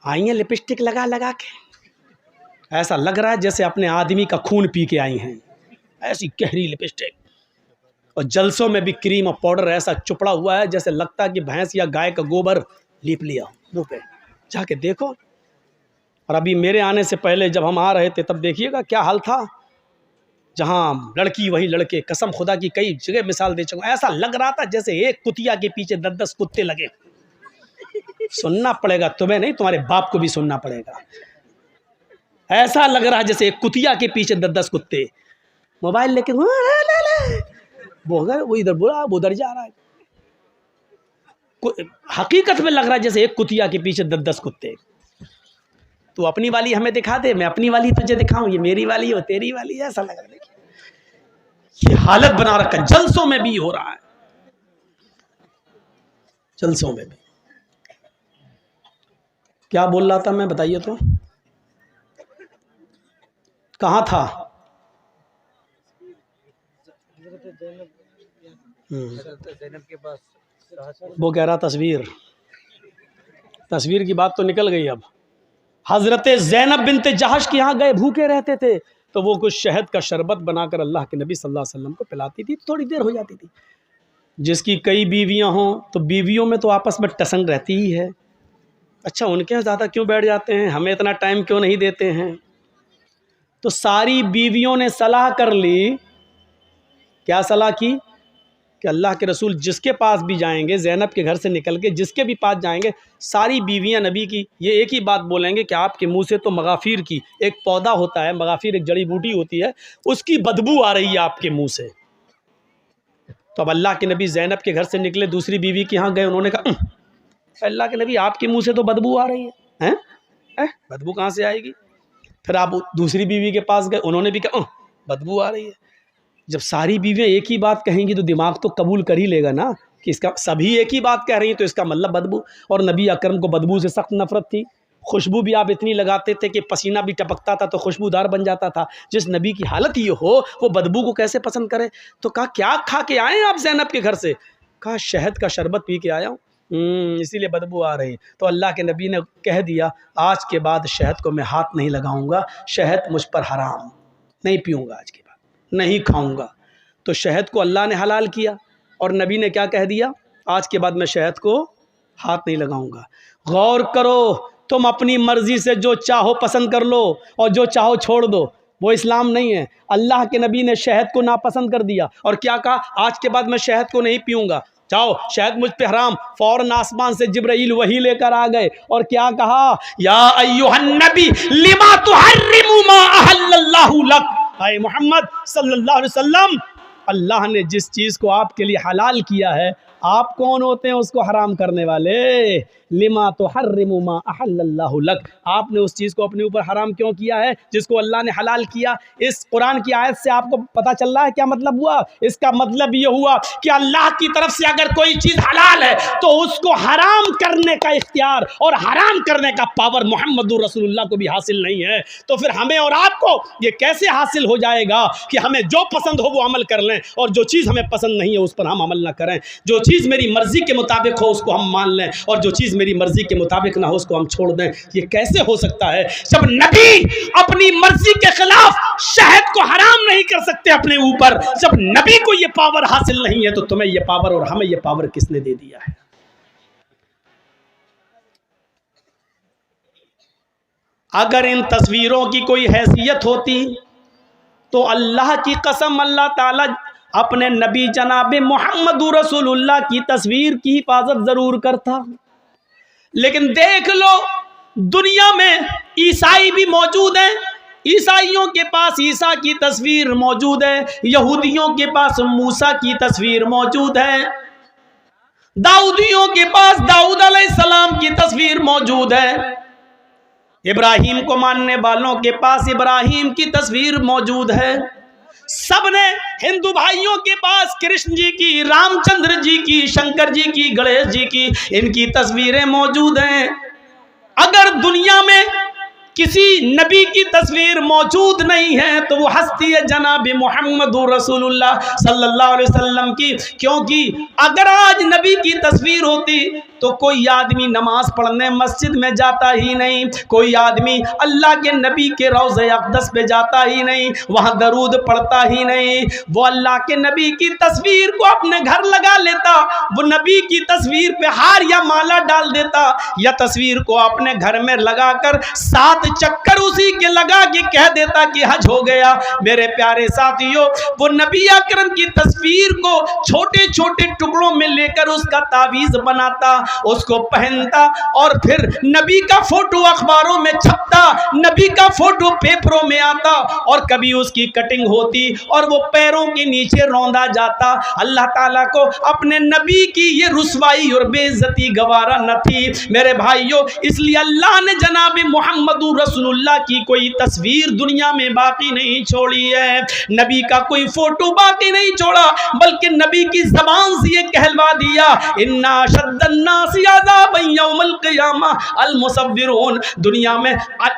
आई हैं लिपस्टिक लगा लगा के, ऐसा लग रहा है जैसे अपने आदमी का खून पी के आई हैं, ऐसी गहरी लिपस्टिक। और जलसों में भी क्रीम और पाउडर ऐसा चुपड़ा हुआ है जैसे लगता है कि भैंस या गाय का गोबर लीप लिया मुँह पे, जाके देखो। और अभी मेरे आने से पहले जब हम आ रहे थे तब देखिएगा क्या हाल था, जहाँ लड़की वही लड़के, कसम खुदा की कई जगह मिसाल दे चुका, ऐसा लग रहा था जैसे एक कुतिया के पीछे 10-10 कुत्ते लगे। सुनना पड़ेगा तुम्हें नहीं, तुम्हारे बाप को भी सुनना पड़ेगा। ऐसा लग रहा है जैसे एक कुतिया के पीछे 10-10 कुत्ते, मोबाइल लेके वो इधर बोला वो उधर जा रहा है। हकीकत में लग रहा है जैसे एक कुतिया के पीछे 10-10 कुत्ते। तू अपनी वाली हमें दिखा दे, मैं अपनी वाली तुझे दिखाऊं, ये मेरी वाली हो तेरी वाली, ऐसा लग रहा है। ये हालत बना रखा, जलसों में भी हो रहा है, जलसों में भी। क्या बोल रहा था मैं, बताइए तो, कहाँ था? के पास वो कह रहा तस्वीर की बात तो निकल गई। अब हजरत ज़ैनब बिनते जहश के यहाँ गए, भूखे रहते थे, तो वो कुछ शहद का शरबत बनाकर अल्लाह के नबी सल्लल्लाहु अलैहि वसल्लम को पिलाती थी, थोड़ी देर हो जाती थी। जिसकी कई बीवियां हों तो बीवियों में तो आपस में टसंग रहती ही है। अच्छा, उनके यहाँ ज़्यादा क्यों बैठ जाते हैं, हमें इतना टाइम क्यों नहीं देते हैं? तो सारी बीवियों ने सलाह कर ली। क्या सलाह की? कि अल्लाह के रसूल जिसके पास भी जाएंगे, ज़ैनब के घर से निकल के जिसके भी पास जाएंगे, सारी बीवियां नबी की ये एक ही बात बोलेंगे कि आपके मुंह से तो मगाफिर की एक पौधा होता है, मगाफिर एक जड़ी बूटी होती है, उसकी बदबू आ रही है आपके मुंह से। तो अब अल्लाह के नबी ज़ैनब के घर से निकले, दूसरी बीवी के यहाँ गए, उन्होंने कहा अल्लाह के नबी आपके मुँह से तो बदबू आ रही है, बदबू कहाँ से आएगी? फिर आप दूसरी बीवी के पास गए, उन्होंने भी कहा बदबू आ रही है। जब सारी बीवियाँ एक ही बात कहेंगी तो दिमाग तो कबूल कर ही लेगा ना कि इसका सभी एक ही बात कह रही हैं, तो इसका मतलब बदबू। और नबी अकरम को बदबू से सख्त नफरत थी। खुशबू भी आप इतनी लगाते थे कि पसीना भी टपकता था तो खुशबूदार बन जाता था। जिस नबी की हालत ये हो वो बदबू को कैसे पसंद करे? तो कहा क्या खा के आए आप ज़ैनब के घर से? कहा शहद का शरबत पी के आया हूँ, इसीलिए बदबू आ रही। तो अल्लाह के नबी ने कह दिया आज के बाद शहद को मैं हाथ नहीं लगाऊंगा, शहद मुझ पर हराम, नहीं पीऊँगा, आज के बाद नहीं खाऊंगा। तो शहद को अल्लाह ने हलाल किया और नबी ने क्या कह दिया, आज के बाद मैं शहद को हाथ नहीं लगाऊंगा। गौर करो, तुम अपनी मर्जी से जो चाहो पसंद कर लो और जो चाहो छोड़ दो, वो इस्लाम नहीं है। अल्लाह के नबी ने शहद को नापसंद कर दिया और क्या कहा, आज के बाद मैं शहद को नहीं पीऊंगा, जाओ शहद मुझ पे हराम। फौरन आसमान से जिब्राइल वही लेकर आ गए और क्या कहा, या अय्युहन नबी लिमा तुहर्रिमु मा अहल्लल्लाहु लक। हाय मोहम्मद सल्लल्लाहु अलैहि वसल्लम, अल्लाह ने जिस चीज़ को आपके लिए हलाल किया है, आप कौन होते हैं उसको हराम करने वाले? लिमा तुहर्रिमु मा अहल्लल्लाहु लक, आपने उस चीज़ को अपने ऊपर हराम क्यों किया है जिसको अल्लाह ने हलाल किया? इस कुरान की आयत से आपको पता चल रहा है क्या मतलब हुआ? इसका मतलब ये हुआ कि अल्लाह की तरफ से अगर कोई चीज़ हलाल है तो उसको हराम करने का इख्तियार और हराम करने का पावर मोहम्मदुर रसूलुल्लाह को भी हासिल नहीं है। तो फिर हमें और आपको ये कैसे हासिल हो जाएगा कि हमें जो पसंद हो वो अमल कर लें और जो चीज़ हमें पसंद नहीं है उस पर हम अमल ना करें? जो चीज़ मेरी मर्जी के मुताबिक हो उसको हम मान लें और जो चीज़ मेरी मर्जी के मुताबिक ना हो उसको हम छोड़ दें? ये कैसे हो सकता है? जब नबी अपनी मर्जी के खिलाफ शहद को हराम नहीं कर सकते अपने ऊपर, जब नबी को ये पावर हासिल नहीं है तो तुम्हें ये पावर और हमें ये पावर किसने दे दिया है? अगर इन तस्वीरों की कोई हैसियत होती तो अल्लाह की कसम अल्लाह ताला अपने नबी जनाब मोहम्मद रसूलुल्लाह की तस्वीर की हिफाजत जरूर करता। लेकिन देख लो, दुनिया में ईसाई भी मौजूद हैं, ईसाइयों के पास ईसा की तस्वीर मौजूद है, यहूदियों के पास मूसा की तस्वीर मौजूद है, दाऊदियों के पास दाऊद अलैहिस्सलाम की तस्वीर मौजूद है, इब्राहिम को मानने वालों के पास इब्राहिम की तस्वीर मौजूद है। सबने हिंदू भाइयों के पास कृष्ण जी की, रामचंद्र जी की, शंकर जी की, गणेश जी की, इनकी तस्वीरें मौजूद हैं। अगर दुनिया में किसी नबी की तस्वीर मौजूद नहीं है तो वो हस्ती है जनाब मोहम्मद रसूलुल्लाह सल्लल्लाहु अलैहि वसल्लम की। क्योंकि अगर आज नबी की तस्वीर होती तो कोई आदमी नमाज पढ़ने मस्जिद में जाता ही नहीं, कोई आदमी अल्लाह के नबी के रोज़े अक़दस पे जाता ही नहीं, वहाँ दरूद पढ़ता ही नहीं। वो अल्लाह के नबी की तस्वीर को अपने घर लगा लेता, वो नबी की तस्वीर पे हार या माला डाल देता, या तस्वीर को अपने घर में लगाकर 7 चक्कर उसी के लगा के कह देता कि हज हो गया। मेरे प्यारे साथियों, वो नबी अकरम की तस्वीर को छोटे छोटे टुकड़ों में लेकर उसका तावीज़ बनाता, उसको पहनता, और फिर नबी का फोटो अखबारों में छपता, नबी का फोटो पेपरों में आता, और कभी उसकी कटिंग होती और वो पैरों के नीचे रौंदा जाता। अल्लाह ताला को अपने नबी की ये रुसवाई और बेइज्जती गवारा न थी मेरे भाइयों, इसलिए अल्लाह ने जनाब मोहम्मदुर रसूलुल्लाह की कोई तस्वीर दुनिया में बाकी नहीं छोड़ी है, नबी का कोई फोटो बाकी नहीं छोड़ा, बल्कि नबी की ज़बान से ये कहलवा दिया, इन्ना शद्दन्नासी अज़ाबन यौमल क़ियामा अल मुसव्विरून। दुनिया में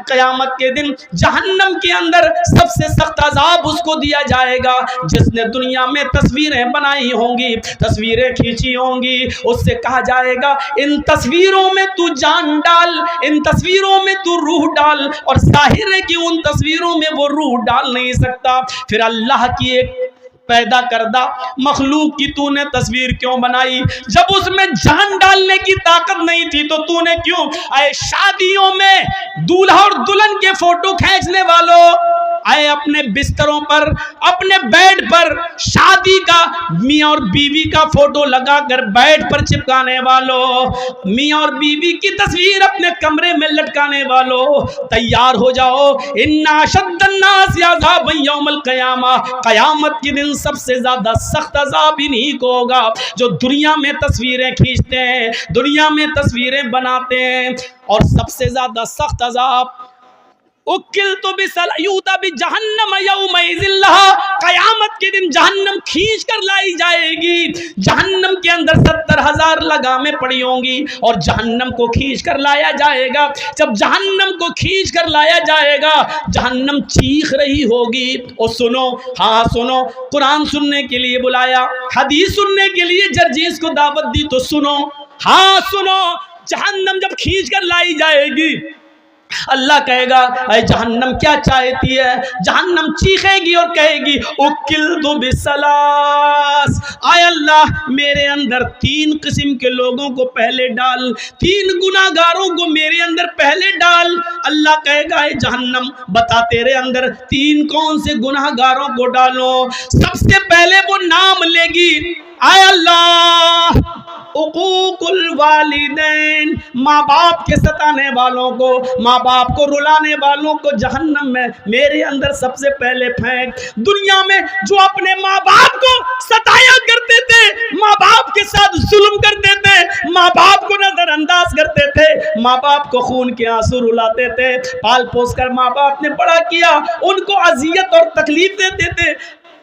क़यामत के दिन जहन्नम के अंदर सबसे सख्त अज़ाब उसको दिया जाएगा जिसने दुनिया में तस्वीरें बनाई होंगी, तस्वीरें खींची होंगी। उससे कहा जाएगा इन तस्वीरों में तू जान डाल, इन तस्वीरों में तू रूह डाल, और जाहिर है कि उन तस्वीरों में वो रूह डाल नहीं सकता। फिर अल्लाह की एक पैदा करदा मखलूक की तूने तस्वीर क्यों बनाई? जब उसमें जान डालने की ताकत नहीं थी तो तूने क्यों? आए शादियों में दूल्हा और दुल्हन के फोटो खींचने वालों, आए अपने बिस्तरों पर, अपने बेड पर शादी का मियाँ और बीवी का फोटो लगाकर बेड पर चिपकाने वालों, मियाँ और बीवी की तस्वीर अपने कमरे में लटकाने वालों, तैयार हो जाओ। इन्ना शद्दन्नासी अज़ाबन यौमल क़ियामा, क़यामत के दिन सबसे ज्यादा सख्त अज़ाब इन्हीं को होगा जो दुनिया में तस्वीरें खींचते हैं, दुनिया में तस्वीरें बनाते हैं। और सबसे ज्यादा सख्त अज़ाब उकिलतु बिसलयूता बिजहन्नम यौमइज़िन लहा, क़यामत के दिन जहन्नम खींच कर लाई जाएगी। जहन्नम के अंदर 70,000 लगामें पड़ी होंगी और जहन्नम को खींच कर लाया जाएगा। जब जहन्नम को खींच कर लाया जाएगा, जहन्नम चीख रही होगी। और सुनो, हाँ सुनो, कुरान सुनने के लिए बुलाया, हदीस सुनने के लिए जर्जीस को दावत दी, तो सुनो, हाँ सुनो, जहन्नम जब खींच कर लाई जाएगी, अल्लाह कहेगा अरे जहन्नम क्या चाहती है? जहन्नम चीखेगी और कहेगी उकिल्तु बिसलास, आय अल्लाह मेरे अंदर 3 किस्म के लोगों को पहले डाल, 3 गुनाहगारों को मेरे अंदर पहले डाल। अल्लाह कहेगा ए जहन्नम बता तेरे अंदर 3 कौन से गुनाहगारों को डालो? सबसे पहले वो नाम लेगी, आय अल्लाह उकूकुल वालिदैन, माँ बाप के सताने वालों को, माँ बाप को रुलाने वालों को जहन्नम में मेरे अंदर सबसे पहले फेंक। दुनिया में जो अपने माँ बाप को सताया करते थे, माँ बाप के साथ जुल्म करते थे, माँ बाप को नजरअंदाज करते थे, माँ बाप को खून के आंसू रुलाते थे, पाल पोस कर माँ बाप ने बड़ा किया, उनको अजियत और तकलीफ देते थे,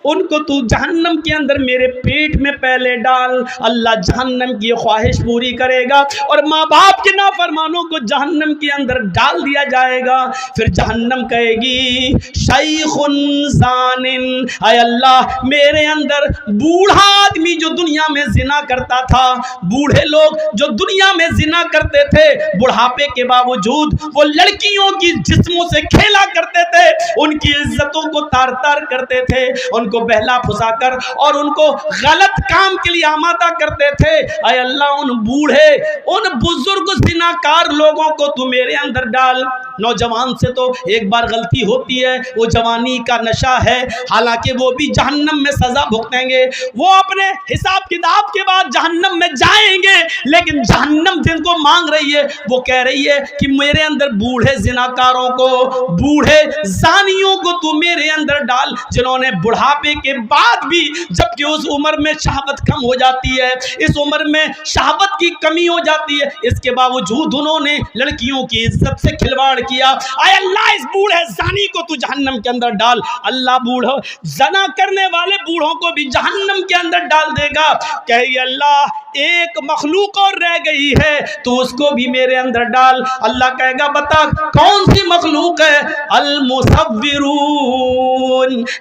उनको तू जहन्नम के अंदर मेरे पेट में पहले डाल। अल्लाह जहन्नम की ख्वाहिश पूरी करेगा और माँ बाप के नाफरमानों को जहन्नम के अंदर डाल दिया जाएगा। फिर जहन्नम कहेगी शैखुन ज़ानिन, आय अल्लाह मेरे अंदर बूढ़ा आदमी जो दुनिया में जिना करता था, बूढ़े लोग जो दुनिया में जिना करते थे, बुढ़ापे के बावजूद वो लड़कियों की जिस्मों से खेला करते थे, उनकी इज्जतों को तार तार करते थे, उनको बहला फुसाकर और उनको गलत काम के लिए आमादा करते थे। ऐ अल्लाह उन बूढ़े, उन बुजुर्ग जिनाकार लोगों को तू मेरे अंदर डाल। नौजवान से तो एक बार गलती होती है, वो जवानी का नशा है, हालांकि वो भी जहन्नम में सजा भुगतेंगे, वो अपने हिसाब किताब के बाद जहन्नम में जाएंगे, लेकिन जहन्नम जिनको मांग रही है वो कह रही है कि मेरे अंदर बूढ़े जिनाकारों को, बूढ़े जानियों को तू मेरे अंदर डाल, जिन्होंने बुढ़ापे के बाद भी, जबकि उस उम्र में शहावत कम हो जाती है, इस उम्र में शहावत की कमी हो जाती है, इसके बावजूद उन्होंने लड़कियों की इज्जत से खिलवाड़ किया। आय अल्लाह इस बूढ़े जानी को तू जहन्नम के अंदर डाल। अल्लाह बूढ़ो जना करने वाले बूढ़ों को भी जहन्नम के अंदर डाल देगा। कहे अल्लाह एक मखलूक और रह गई है, तो उसको भी मेरे अंदर डाल। अल्लाह कहेगा बता कौन सी मखलूक है? अल मुसव्विरून।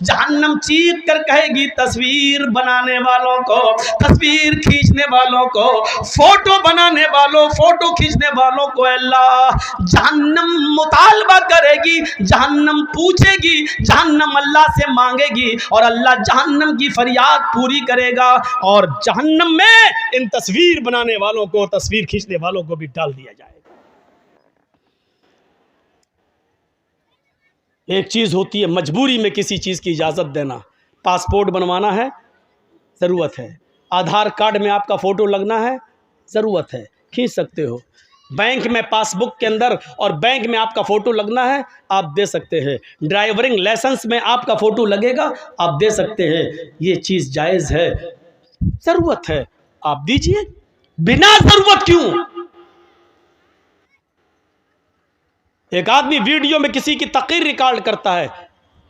जहन्नम चीख चीख कर कहेगी तस्वीर बनाने वालों को, तस्वीर खींचने वालों को, फोटो बनाने वालों, फोटो खींचने वालों को अल्लाह जहन्नम मुतालबा करेगी, जहन्नम पूछेगी, जहन्नम अल्लाह से मांगेगी और अल्लाह जहन्नम की फरियाद पूरी करेगा और जहन्नम में इन तस्वीर बनाने वालों को, तस्वीर खींचने वालों को भी डाल दिया जाएगा। एक चीज होती है मजबूरी में किसी चीज की इजाजत देना। पासपोर्ट बनवाना है, जरूरत है। आधार कार्ड में आपका फोटो लगना है, जरूरत है, खींच सकते हो। बैंक में पासबुक के अंदर और बैंक में आपका फोटो लगना है, आप दे सकते हैं। ड्राइविंग लाइसेंस में आपका फोटो लगेगा, आप दे सकते हैं। ये चीज जायज है, जरूरत है, आप दीजिए। बिना जरूरत क्यों? एक आदमी वीडियो में किसी की तकरीर रिकॉर्ड करता है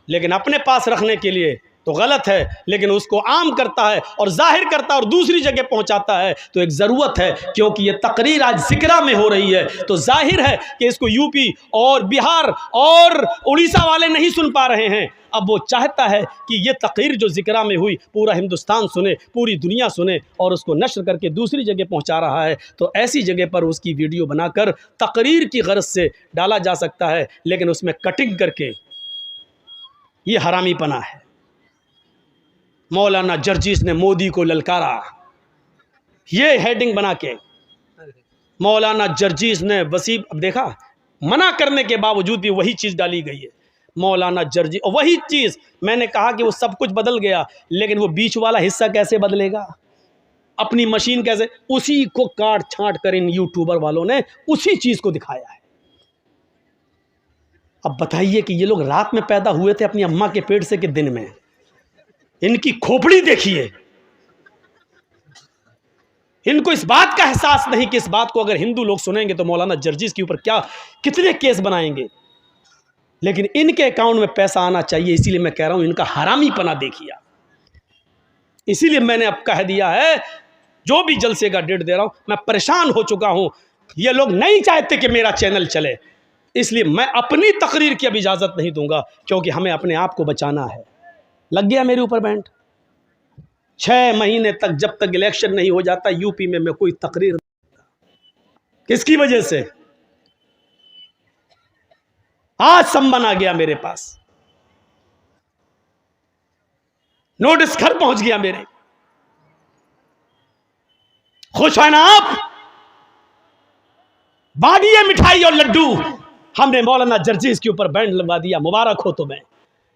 लेकिन अपने पास रखने के लिए, तो गलत है, लेकिन उसको आम करता है और जाहिर करता है और दूसरी जगह पहुंचाता है, तो एक ज़रूरत है। क्योंकि ये तकरीर आज ज़िक्रा में हो रही है, तो जाहिर है कि इसको यूपी और बिहार और उड़ीसा वाले नहीं सुन पा रहे हैं। अब वो चाहता है कि ये तकरीर जो ज़िक्रा में हुई पूरा हिंदुस्तान सुने, पूरी दुनिया सुने, और उसको नश्र करके दूसरी जगह पहुंचा रहा है। तो ऐसी जगह पर उसकी वीडियो बनाकर तकरीर की गर्ज से डाला जा सकता है, लेकिन उसमें कटिंग करके, ये हरामीपना है। मौलाना जर्जीस ने मोदी को ललकारा, ये हेडिंग बना के मौलाना जर्जीस ने वसीम, अब देखा मना करने के बावजूद भी वही चीज़ डाली गई है। मौलाना जर्जी, और वही चीज़ मैंने कहा कि वो सब कुछ बदल गया, लेकिन वो बीच वाला हिस्सा कैसे बदलेगा, अपनी मशीन कैसे, उसी को काट छांट कर इन यूट्यूबर वालों ने उसी चीज़ को दिखाया है। अब बताइए कि ये लोग रात में पैदा हुए थे अपनी अम्मा के पेट से कि दिन में? इनकी खोपड़ी देखिए। इनको इस बात का एहसास नहीं कि इस बात को अगर हिंदू लोग सुनेंगे तो मौलाना जर्जीस के ऊपर क्या कितने केस बनाएंगे। लेकिन इनके अकाउंट में पैसा आना चाहिए, इसीलिए मैं कह रहा हूं इनका हरामीपना देखिए। इसीलिए मैंने अब कह दिया है, जो भी जलसे का डेट दे रहा हूं, मैं परेशान हो चुका हूं। ये लोग नहीं चाहते कि मेरा चैनल चले, इसलिए मैं अपनी तकरीर की अब इजाज़त नहीं दूंगा, क्योंकि हमें अपने आप को बचाना है। लग गया मेरे ऊपर बैंड। 6 महीने तक जब तक इलेक्शन नहीं हो जाता यूपी में मैं कोई तकरीर नहीं। किसकी वजह से? आज सम्मन आ गया मेरे पास, नोटिस घर पहुंच गया मेरे। खुश है ना आप? बांटिए मिठाई और लड्डू। हमने मौलाना जर्जीस के ऊपर बैंड लगवा दिया, मुबारक हो तुम्हें।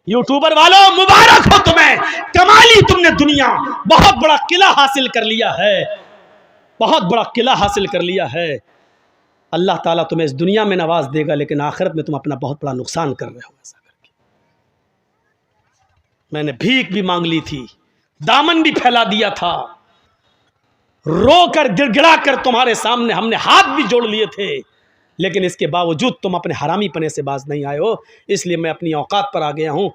यूट्यूबर वालों मुबारक हो तुम्हें, कमाली तुमने दुनिया, बहुत बड़ा किला हासिल कर लिया है, बहुत बड़ा किला हासिल कर लिया है। अल्लाह ताला तुम्हें इस दुनिया में नवाज देगा, लेकिन आखिरत में तुम अपना बहुत बड़ा नुकसान कर रहे हो ऐसा करके। मैंने भीख भी मांग ली थी, दामन भी फैला दिया था, रो कर गिड़गिड़ा कर तुम्हारे सामने हमने हाथ भी जोड़ लिए थे, लेकिन इसके बावजूद तुम अपने हरामीपने से बाज नहीं आए हो। इसलिए मैं अपनी औकात पर आ गया हूं।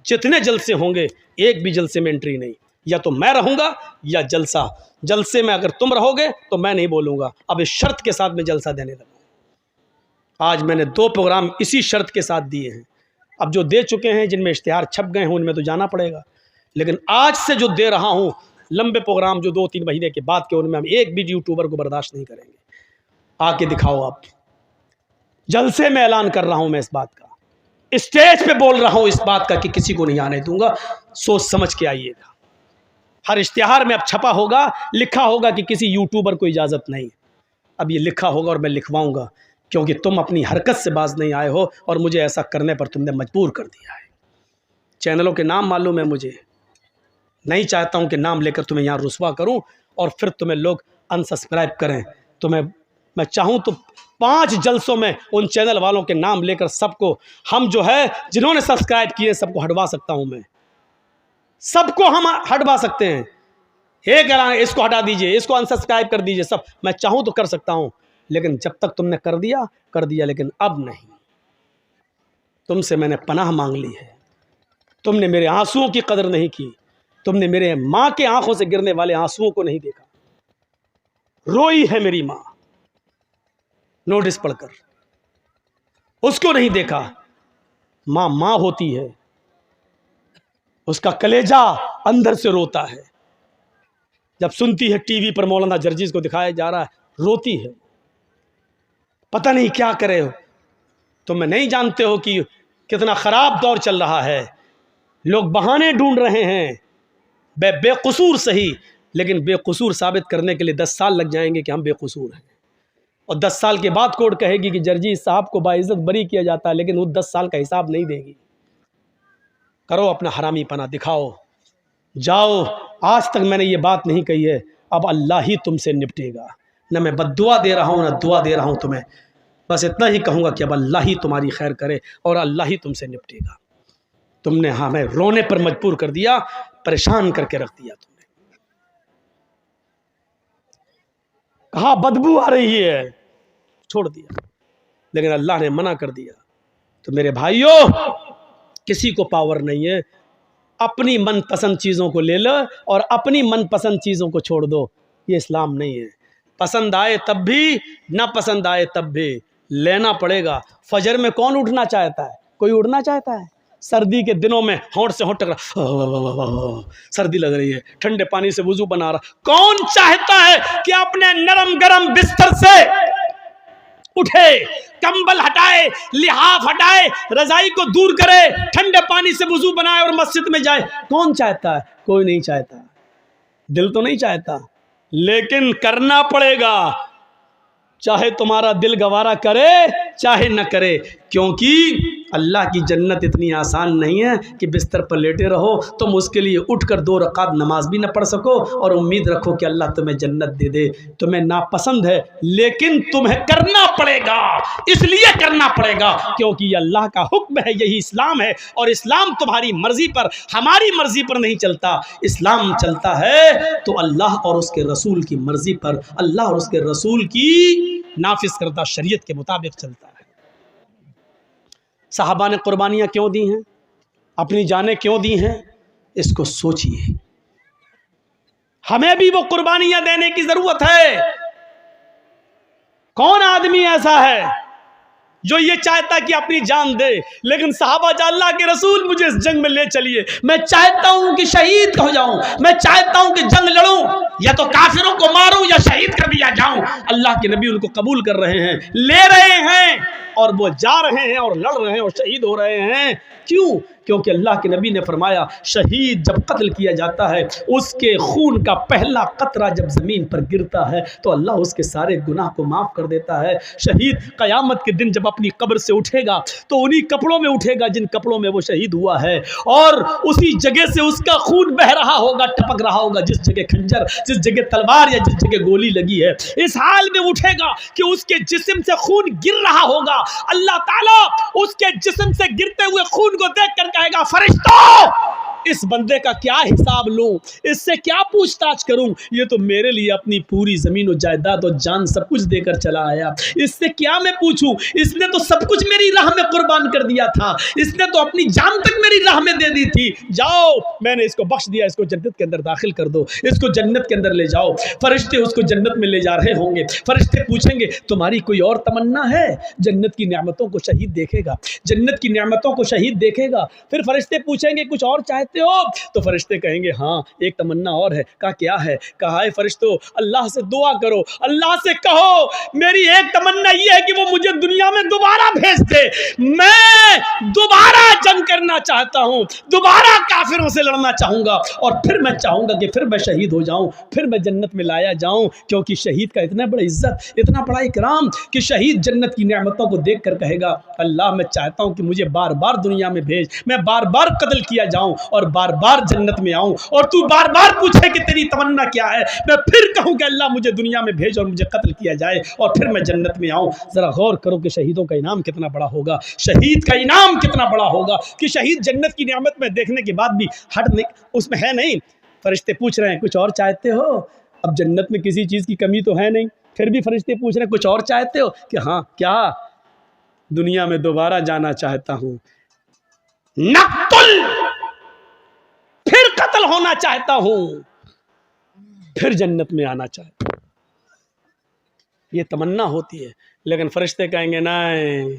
जितने जलसे होंगे एक भी जलसे में एंट्री नहीं, या तो मैं रहूंगा या जलसा। जलसे में अगर तुम रहोगे तो मैं नहीं बोलूंगा। अब इस शर्त के साथ मैं जलसा देने लगा। आज मैंने 2 प्रोग्राम इसी शर्त के साथ दिए हैं। अब जो दे चुके हैं, जिनमें इश्तिहार छप गए हैं, उनमें तो जाना पड़ेगा, लेकिन आज से जो दे रहा हूं लंबे प्रोग्राम जो 2-3 महीने के बाद के, उनमें हम एक भी यूट्यूबर को बर्दाश्त नहीं करेंगे। आके दिखाओ आप। जलसे में ऐलान कर रहा हूं मैं इस बात का, स्टेज पे बोल रहा हूं इस बात का कि किसी को नहीं आने दूंगा। सोच समझ के आइएगा। हर इश्तिहार में अब छपा होगा, लिखा होगा कि किसी यूट्यूबर को इजाज़त नहीं। अब ये लिखा होगा और मैं लिखवाऊंगा, क्योंकि तुम अपनी हरकत से बाज नहीं आए हो और मुझे ऐसा करने पर तुमने मजबूर कर दिया है। चैनलों के नाम मालूम है मुझे, नहीं चाहता हूं कि नाम लेकर तुम्हें यहाँ रुसवा करूं और फिर तुम्हें लोग अनसब्सक्राइब करें। मैं चाहूं तो 5 जलसों में उन चैनल वालों के नाम लेकर सबको, हम जो है जिन्होंने सब्सक्राइब किए, सबको हटवा सकता हूं मैं। सबको हम हटवा सकते हैं। एक इसको हटा दीजिए, इसको अनसब्सक्राइब कर दीजिए, सब मैं चाहूं तो कर सकता हूं। लेकिन जब तक तुमने कर दिया, लेकिन अब नहीं। तुमसे मैंने पनाह मांग ली है। तुमने मेरे आंसुओं की कदर नहीं की। तुमने मेरे माँ के आंखों से गिरने वाले आंसुओं को नहीं देखा। रोई है मेरी माँ नोटिस पढ़कर, उसको नहीं देखा। माँ माँ होती है। उसका कलेजा अंदर से रोता है जब सुनती है टीवी पर मौलाना जर्जीज को दिखाया जा रहा है, रोती है, पता नहीं क्या करे हो। तो मैं नहीं जानते हो कि कितना ख़राब दौर चल रहा है। लोग बहाने ढूंढ रहे हैं, बेकसूर सही, लेकिन बेकसूर साबित करने के लिए 10 साल लग जाएंगे कि हम बेकसूर हैं। और 10 साल के बाद कोर्ट कहेगी कि जर्जी साहब को बाइज्जत बरी किया जाता है, लेकिन वो 10 साल का हिसाब नहीं देगी। करो अपना हरामीपना दिखाओ, जाओ। आज तक मैंने ये बात नहीं कही है, अब अल्लाह ही तुमसे निपटेगा। न मैं बद्दुआ दे रहा हूँ, न दुआ दे रहा हूँ तुम्हें, बस इतना ही कहूँगा कि अब अल्लाह ही तुम्हारी खैर करे और अल्लाह ही तुमसे निपटेगा। तुमने हमें रोने पर मजबूर कर दिया, परेशान करके रख दिया। तुमने कहा बदबू आ रही है, छोड़ दिया, लेकिन अल्लाह ने मना कर दिया। तो मेरे भाइयों, किसी को पावर नहीं है, अपनी मनपसंद चीज़ों को ले लो और अपनी मनपसंद चीज़ों को छोड़ दो। ये इस्लाम नहीं है। पसंद आए तब भी, ना पसंद आए तब भी लेना पड़ेगा। फजर में कौन उठना चाहता है? कोई उठना चाहता है? सर्दी के दिनों में होंठ से होंठ टकरा, सर्दी लग रही है, ठंडे पानी से वुजू बना रहा, कौन चाहता है कि अपने नरम गरम बिस्तर से उठे, कंबल हटाए, लिहाफ हटाए, रजाई को दूर करे, ठंडे पानी से वुजू बनाए और मस्जिद में जाए? कौन चाहता है? कोई नहीं चाहता, दिल तो नहीं चाहता, लेकिन करना पड़ेगा, चाहे तुम्हारा दिल गवारा करे चाहे न करे, क्योंकि अल्लाह की जन्नत इतनी आसान नहीं है कि बिस्तर पर लेटे रहो, तुम उसके लिए उठकर 2 रकात नमाज भी न पढ़ सको और उम्मीद रखो कि अल्लाह तुम्हें जन्नत दे दे। तुम्हें नापसंद है, लेकिन तुम्हें करना पड़ेगा, इसलिए करना पड़ेगा क्योंकि ये अल्लाह का हुक्म है, यही इस्लाम है। और इस्लाम तुम्हारी मर्जी पर, हमारी मर्जी पर नहीं चलता। इस्लाम चलता है तो अल्लाह और उसके रसूल की मर्जी पर, अल्लाह और उसके रसूल की नाफिज करदा शरीयत के मुताबिक चलता है। साहबा ने कुर्बानियाँ क्यों दी हैं, अपनी जानें क्यों दी हैं, इसको सोचिए। हमें भी वो कुर्बानियाँ देने की ज़रूरत है। कौन आदमी ऐसा है जो ये चाहता कि अपनी जान दे? लेकिन साहबा अल्लाह के रसूल मुझे इस जंग में ले चलिए, मैं चाहता हूं कि शहीद हो जाऊं, मैं चाहता हूं कि जंग लड़ूं, या तो काफिरों को मारूं या शहीद कर दिया जाऊं। अल्लाह के नबी उनको कबूल कर रहे हैं, ले रहे हैं, और वो जा रहे हैं और लड़ रहे हैं और शहीद हो रहे हैं। क्यों? क्योंकि अल्लाह के नबी ने फरमाया, शहीद जब कत्ल किया जाता है, उसके खून का पहला कतरा जब ज़मीन पर गिरता है तो अल्लाह उसके सारे गुनाह को माफ़ कर देता है। शहीद क़यामत के दिन जब अपनी कब्र से उठेगा तो उन्हीं कपड़ों में उठेगा जिन कपड़ों में वो शहीद हुआ है, और उसी जगह से उसका खून बह रहा होगा, टपक रहा होगा, जिस जगह खंजर, जिस जगह तलवार या जिस जगह गोली लगी है। इस हाल में उठेगा कि उसके जिस्म से खून गिर रहा होगा। अल्लाह ताला उसके जिस्म से गिरते हुए खून को देख कर कहेगा, फरिश्तों, इस बंदे का क्या हिसाब लूं, इससे क्या पूछताछ करूं? ये तो मेरे लिए अपनी पूरी जमीन और जायदाद और जान सब कुछ देकर चला आया, इससे क्या मैं पूछूं? इसने तो सब कुछ मेरी राह में कुर्बान कर दिया था, इसने तो अपनी जान तक मेरी राह में दे दी थी। जाओ, मैंने इसको बख्श दिया, इसको जन्नत के अंदर दाखिल कर दो, इसको जन्नत के अंदर ले जाओ। फरिश्ते उसको जन्नत में ले जा रहे होंगे। फरिश्ते पूछेंगे, तुम्हारी कोई और तमन्ना है? जन्नत की नेमतों को शहीद देखेगा, जन्नत की नेमतों को शहीद देखेगा। फिर फरिश्ते पूछेंगे, कुछ और चाहते हो? तो फरिश्ते कहेंगे, हाँ, एक तमन्ना और है। कहा, क्या है? कहा, है फरिश्तों, अल्लाह से दुआ करो, अल्लाह से कहो, मेरी एक तमन्ना ये है कि वो मुझे दुनिया में दोबारा भेज दे, मैं दोबारा जंग करना चाहता हूं, दोबारा काफिरों से लड़ना चाहूंगा, और फिर मैं चाहूंगा कि फिर मैं शहीद हो जाऊं, फिर मैं जन्नत में लाया जाऊं। क्योंकि शहीद का इतना बड़ा इज्जत, इतना बड़ा इकराम कि शहीद जन्नत की नेमतों को देख कर कहेगा, अल्लाह, मैं चाहता हूं कि मुझे बार बार दुनिया में भेज, मैं बार बार कत्ल किया जाऊं और बार बार जन्नत में आऊं, और तू बार बार पूछे कि तेरी तमन्ना क्या है, मैं फिर कहूं कि अल्लाह मुझे दुनिया में भेज और मुझे कत्ल किया जाए और फिर मैं जन्नत में आऊं। जरा गौर करो कि शहीदों का इनाम कितना बड़ा होगा, शहीद का इनाम कितना बड़ा होगा, कि शहीद जन्नत की नेमत में देखने के बाद भी हट नहीं, उसमें है नहीं। फरिश्ते पूछ रहे हैं, कुछ और चाहते हो? अब जन्नत में किसी चीज़ की कमी तो है नहीं, फिर भी फरिश्ते पूछ रहे हैं, कुछ और चाहते हो? कि हाँ, क्या? दुनिया में दोबारा जाना चाहता हूं, नक्तुल, फिर कत्ल होना चाहता हूं, फिर जन्नत में आना चाहता हूं। ये तमन्ना होती है। लेकिन फरिश्ते कहेंगे, नहीं,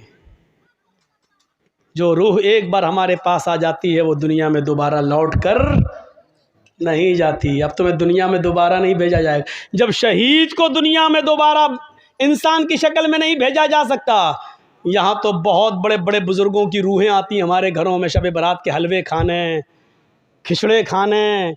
जो रूह एक बार हमारे पास आ जाती है वो दुनिया में दोबारा लौट कर नहीं जाती। अब तुम्हें दुनिया में दोबारा नहीं भेजा जाएगा। जब शहीद को दुनिया में दोबारा इंसान की शक्ल में नहीं भेजा जा सकता, यहाँ तो बहुत बड़े बड़े बुज़ुर्गों की रूहें आती हैं हमारे घरों में, शब बारात के हलवे खाने, खिचड़े खाने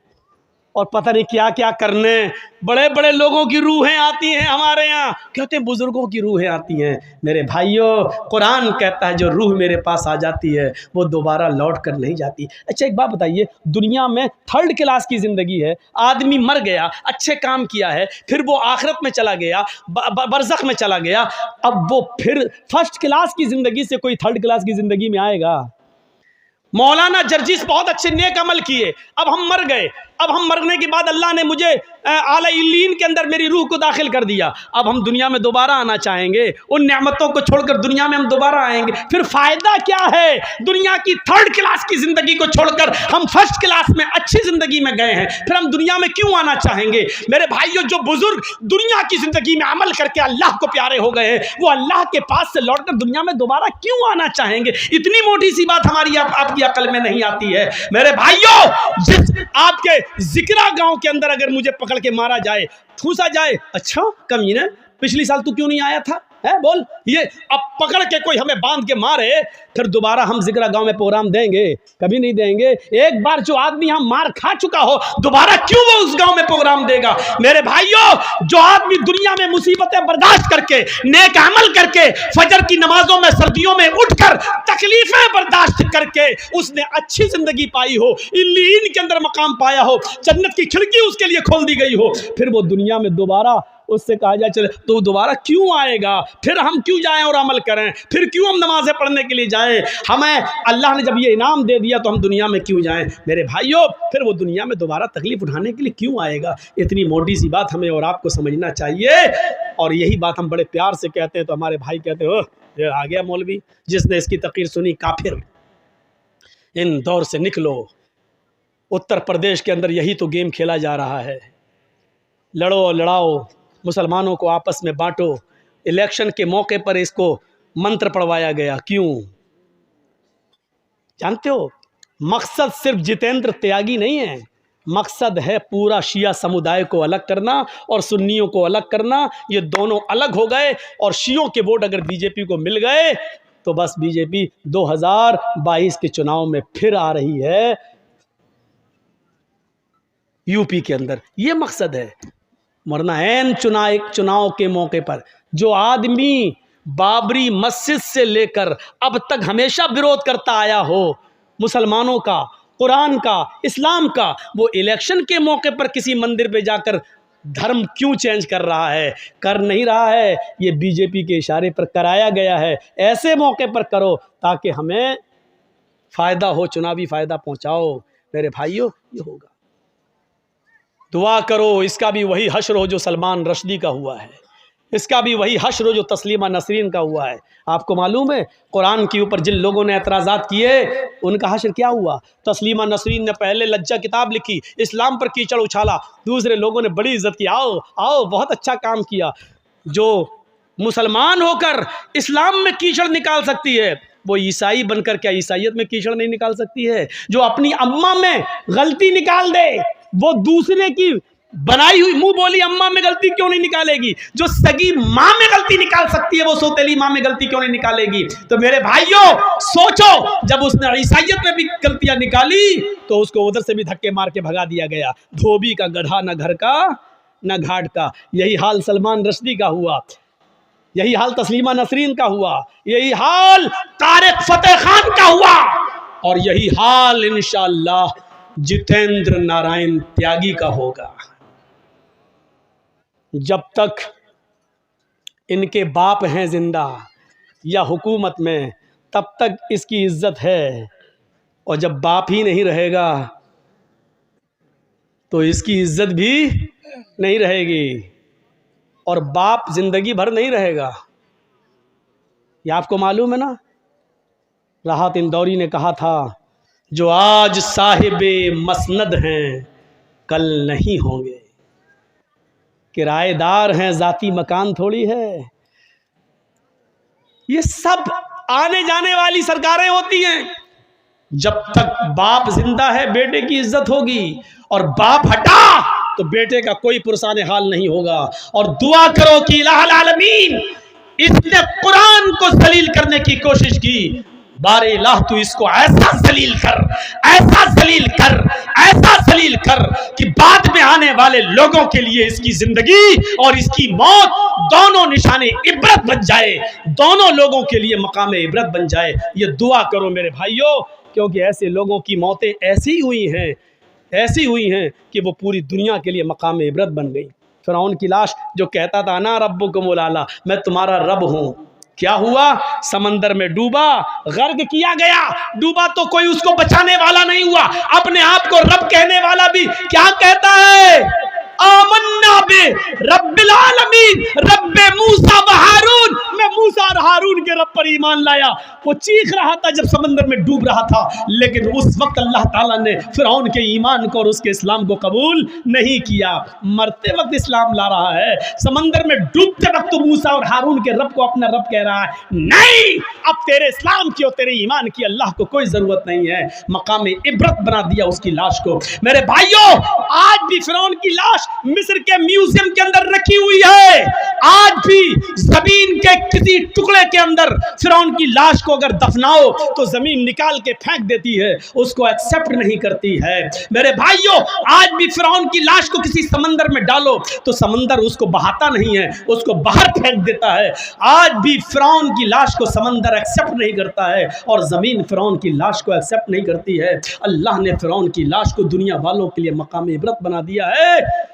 और पता नहीं क्या क्या करने। बड़े बड़े लोगों की रूहें आती हैं हमारे यहाँ, कहते हैं बुज़ुर्गों की रूहें आती हैं। मेरे भाइयों, कुरान कहता है जो रूह मेरे पास आ जाती है वो दोबारा लौट कर नहीं जाती। अच्छा एक बात बताइए, दुनिया में थर्ड क्लास की ज़िंदगी है, आदमी मर गया, अच्छे काम किया है, फिर वो आखिरत में चला गया, बरज़ख में चला गया, अब वो फिर फर्स्ट क्लास की ज़िंदगी से कोई थर्ड क्लास की ज़िंदगी में आएगा? मौलाना जर्जिस बहुत अच्छे नेक अमल किए, अब हम मर गए, अब हम मरने के बाद अल्लाह ने मुझे आला इल्लीन के अंदर मेरी रूह को दाखिल कर दिया, अब हम दुनिया में दोबारा आना चाहेंगे, उन नेमतों को छोड़कर दुनिया में हम दोबारा आएंगे, फिर फ़ायदा क्या है? दुनिया की थर्ड क्लास की ज़िंदगी को छोड़कर हम फर्स्ट क्लास में अच्छी ज़िंदगी में गए हैं, फिर हम दुनिया में क्यों आना चाहेंगे? मेरे भाइयों, जो बुज़ुर्ग दुनिया की ज़िंदगी में अमल करके अल्लाह को प्यारे हो गए हैं, वो अल्लाह के पास से लौट कर दुनिया में दोबारा क्यों आना चाहेंगे? इतनी मोटी सी बात हमारी आपकी अकल में नहीं आती है। मेरे भाइयों, जिस आपके जिक्रा गांव के अंदर अगर मुझे पकड़ के मारा जाए, ठूसा जाए, अच्छा कमीने पिछली साल तू क्यों नहीं आया था, है बोल, ये अब पकड़ के कोई हमें बांध के मारे, फिर दोबारा हम जिक्रा गांव में प्रोग्राम देंगे? कभी नहीं देंगे। एक बार जो आदमी यहाँ मार खा चुका हो, दोबारा क्यों वो उस गांव में प्रोग्राम देगा? मेरे भाइयों, जो आदमी दुनिया में मुसीबतें बर्दाश्त करके, नेक अमल करके, फजर की नमाजों में सर्दियों में उठकर तकलीफें बर्दाश्त करके उसने अच्छी जिंदगी पाई हो, इल्लीन के अंदर मकाम पाया हो, जन्नत की खिड़की उसके लिए खोल दी गई हो, फिर वो दुनिया में दोबारा उससे कहा जाए चले तो दोबारा क्यों आएगा? फिर हम क्यों जाएं और अमल करें? फिर क्यों हम नमाज़ें पढ़ने के लिए जाएं? हमें अल्लाह ने जब ये इनाम दे दिया तो हम दुनिया में क्यों जाएं? मेरे भाइयों, फिर वो दुनिया में दोबारा तकलीफ उठाने के लिए क्यों आएगा? इतनी मोटी सी बात हमें और आपको समझना चाहिए। और यही बात हम बड़े प्यार से कहते हैं तो हमारे भाई कहते हो ये आ गया मौलवी, जिसने इसकी तकरीर सुनी काफिर, इन दौर से निकलो। उत्तर प्रदेश के अंदर यही तो गेम खेला जा रहा है, लड़ो और लड़ाओ, मुसलमानों को आपस में बांटो। इलेक्शन के मौके पर इसको मंत्र पढ़वाया गया, क्यों जानते हो? मकसद सिर्फ जितेंद्र त्यागी नहीं है, मकसद है पूरा शिया समुदाय को अलग करना और सुन्नियों को अलग करना। ये दोनों अलग हो गए और शियों के वोट अगर बीजेपी को मिल गए तो बस बीजेपी 2022 के चुनाव में फिर आ रही है यूपी के अंदर। ये मकसद है। वरना ऐन चुनाव के मौके पर जो आदमी बाबरी मस्जिद से लेकर अब तक हमेशा विरोध करता आया हो मुसलमानों का, कुरान का, इस्लाम का, वो इलेक्शन के मौके पर किसी मंदिर पे जाकर धर्म क्यों चेंज कर रहा है? कर नहीं रहा है, ये बीजेपी के इशारे पर कराया गया है। ऐसे मौके पर करो ताकि हमें फ़ायदा हो, चुनावी फ़ायदा पहुंचाओ। मेरे भाइयों, ये होगा। दुआ करो इसका भी वही हश्र हो जो सलमान रश्दी का हुआ है, इसका भी वही हश्र हो जो तस्लीमा नसरीन का हुआ है। आपको मालूम है कुरान के ऊपर जिन लोगों ने एतराज़ात किए उनका हश्र क्या हुआ? तस्लीमा नसरीन ने पहले लज्जा किताब लिखी, इस्लाम पर कीचड़ उछाला, दूसरे लोगों ने बड़ी इज्जत की, आओ आओ बहुत अच्छा काम किया। जो मुसलमान होकर इस्लाम में कीचड़ निकाल सकती है वो ईसाई बनकर क्या ईसाइयत में कीचड़ नहीं निकाल सकती है? जो अपनी अम्मा में गलती निकाल दे वो दूसरे की बनाई हुई मुंह बोली अम्मा में गलती क्यों नहीं निकालेगी? जो सगी माँ में गलती निकाल सकती है वो सौतेली माँ में गलती क्यों नहीं निकालेगी? तो मेरे भाइयों सोचो, जब उसने ईसाइयत में भी गलतियां निकाली तो उसको उधर से भी धक्के मार के भगा दिया गया। धोबी का गधा न घर का न घाट का। यही हाल सलमान रश्दी का हुआ, यही हाल तस्लीमा नसरीन का हुआ, यही हाल तारिक फतेह खान का हुआ और यही हाल इंशाअल्लाह जितेंद्र नारायण त्यागी का होगा। जब तक इनके बाप हैं जिंदा या हुकूमत में तब तक इसकी इज्जत है, और जब बाप ही नहीं रहेगा तो इसकी इज्जत भी नहीं रहेगी, और बाप जिंदगी भर नहीं रहेगा। ये आपको मालूम है ना? राहत इंदौरी ने कहा था जो आज साहिबे मसनद हैं कल नहीं होंगे, किराएदार हैं, जाती मकान थोड़ी है। ये सब आने जाने वाली सरकारें होती हैं। जब तक बाप जिंदा है बेटे की इज्जत होगी, और बाप हटा तो बेटे का कोई पुरसाने हाल नहीं होगा। और दुआ करो कि इलाहुल आलमीन, इसने कुरान को जलील करने की कोशिश की, बारे इलाह तू इसको ऐसा जलील कर, ऐसा जलील कर, ऐसा जलील कर कि बाद में आने वाले लोगों के लिए इसकी जिंदगी और इसकी मौत दोनों निशाने इबरत बन जाए, दोनों लोगों के लिए मकाम इबरत बन जाए। ये दुआ करो मेरे भाइयों, क्योंकि ऐसे लोगों की मौतें ऐसी हुई हैं, ऐसी हुई हैं कि वो पूरी दुनिया के लिए मकाम इबरत बन गई। फिरौन की लाश जो कहता था ना रब्बुकुमुल आला, मैं तुम्हारा रब हूँ, क्या हुआ? समंदर में डूबा, गर्क किया गया। डूबा तो कोई उसको बचाने वाला नहीं हुआ। अपने आप को रब कहने वाला भी क्या कहता है? आमन्ना बे रब्बिल आलमीन, रब्बे मूसा व हारून, मैं मूसा और हारून के रब पर ईमान लाया। वो चीख रहा था जब समंदर में डूब रहा था, लेकिन उस वक्त अल्लाह ताला ने फिरौन के ईमान को और उसके इस्लाम को कबूल नहीं किया। मरते वक्त इस्लाम ला रहा है, समंदर में डूबते वक्त तो मूसा और हारून के रब को अपना रब कह रहा है। नहीं, अब तेरे इस्लाम की और तेरे ईमान की अल्लाह को कोई जरूरत नहीं है। मकाम इबरत बना दिया उसकी लाश को। मेरे भाइयों, आज भी फिरौन की लाश मिस्र के म्यूजियम के अंदर रखी हुई है। आज भी जमीन के किसी टुकड़े के अंदर फिरौन की लाश को अगर दफनाओ तो जमीन निकाल के फेंक देती है, उसको एक्सेप्ट नहीं करती है। मेरे भाइयों, आज भी फिरौन की लाश को किसी समंदर में डालो तो समंदर उसको बहाता नहीं है, उसको बाहर फेंक देता है। आज भी फिरौन की लाश को समंदर एक्सेप्ट नहीं करता है और जमीन फिरौन की लाश को एक्सेप्ट नहीं करती है। अल्लाह ने फिरौन की लाश को दुनिया वालों के लिए मकाम इबरत बना दिया है।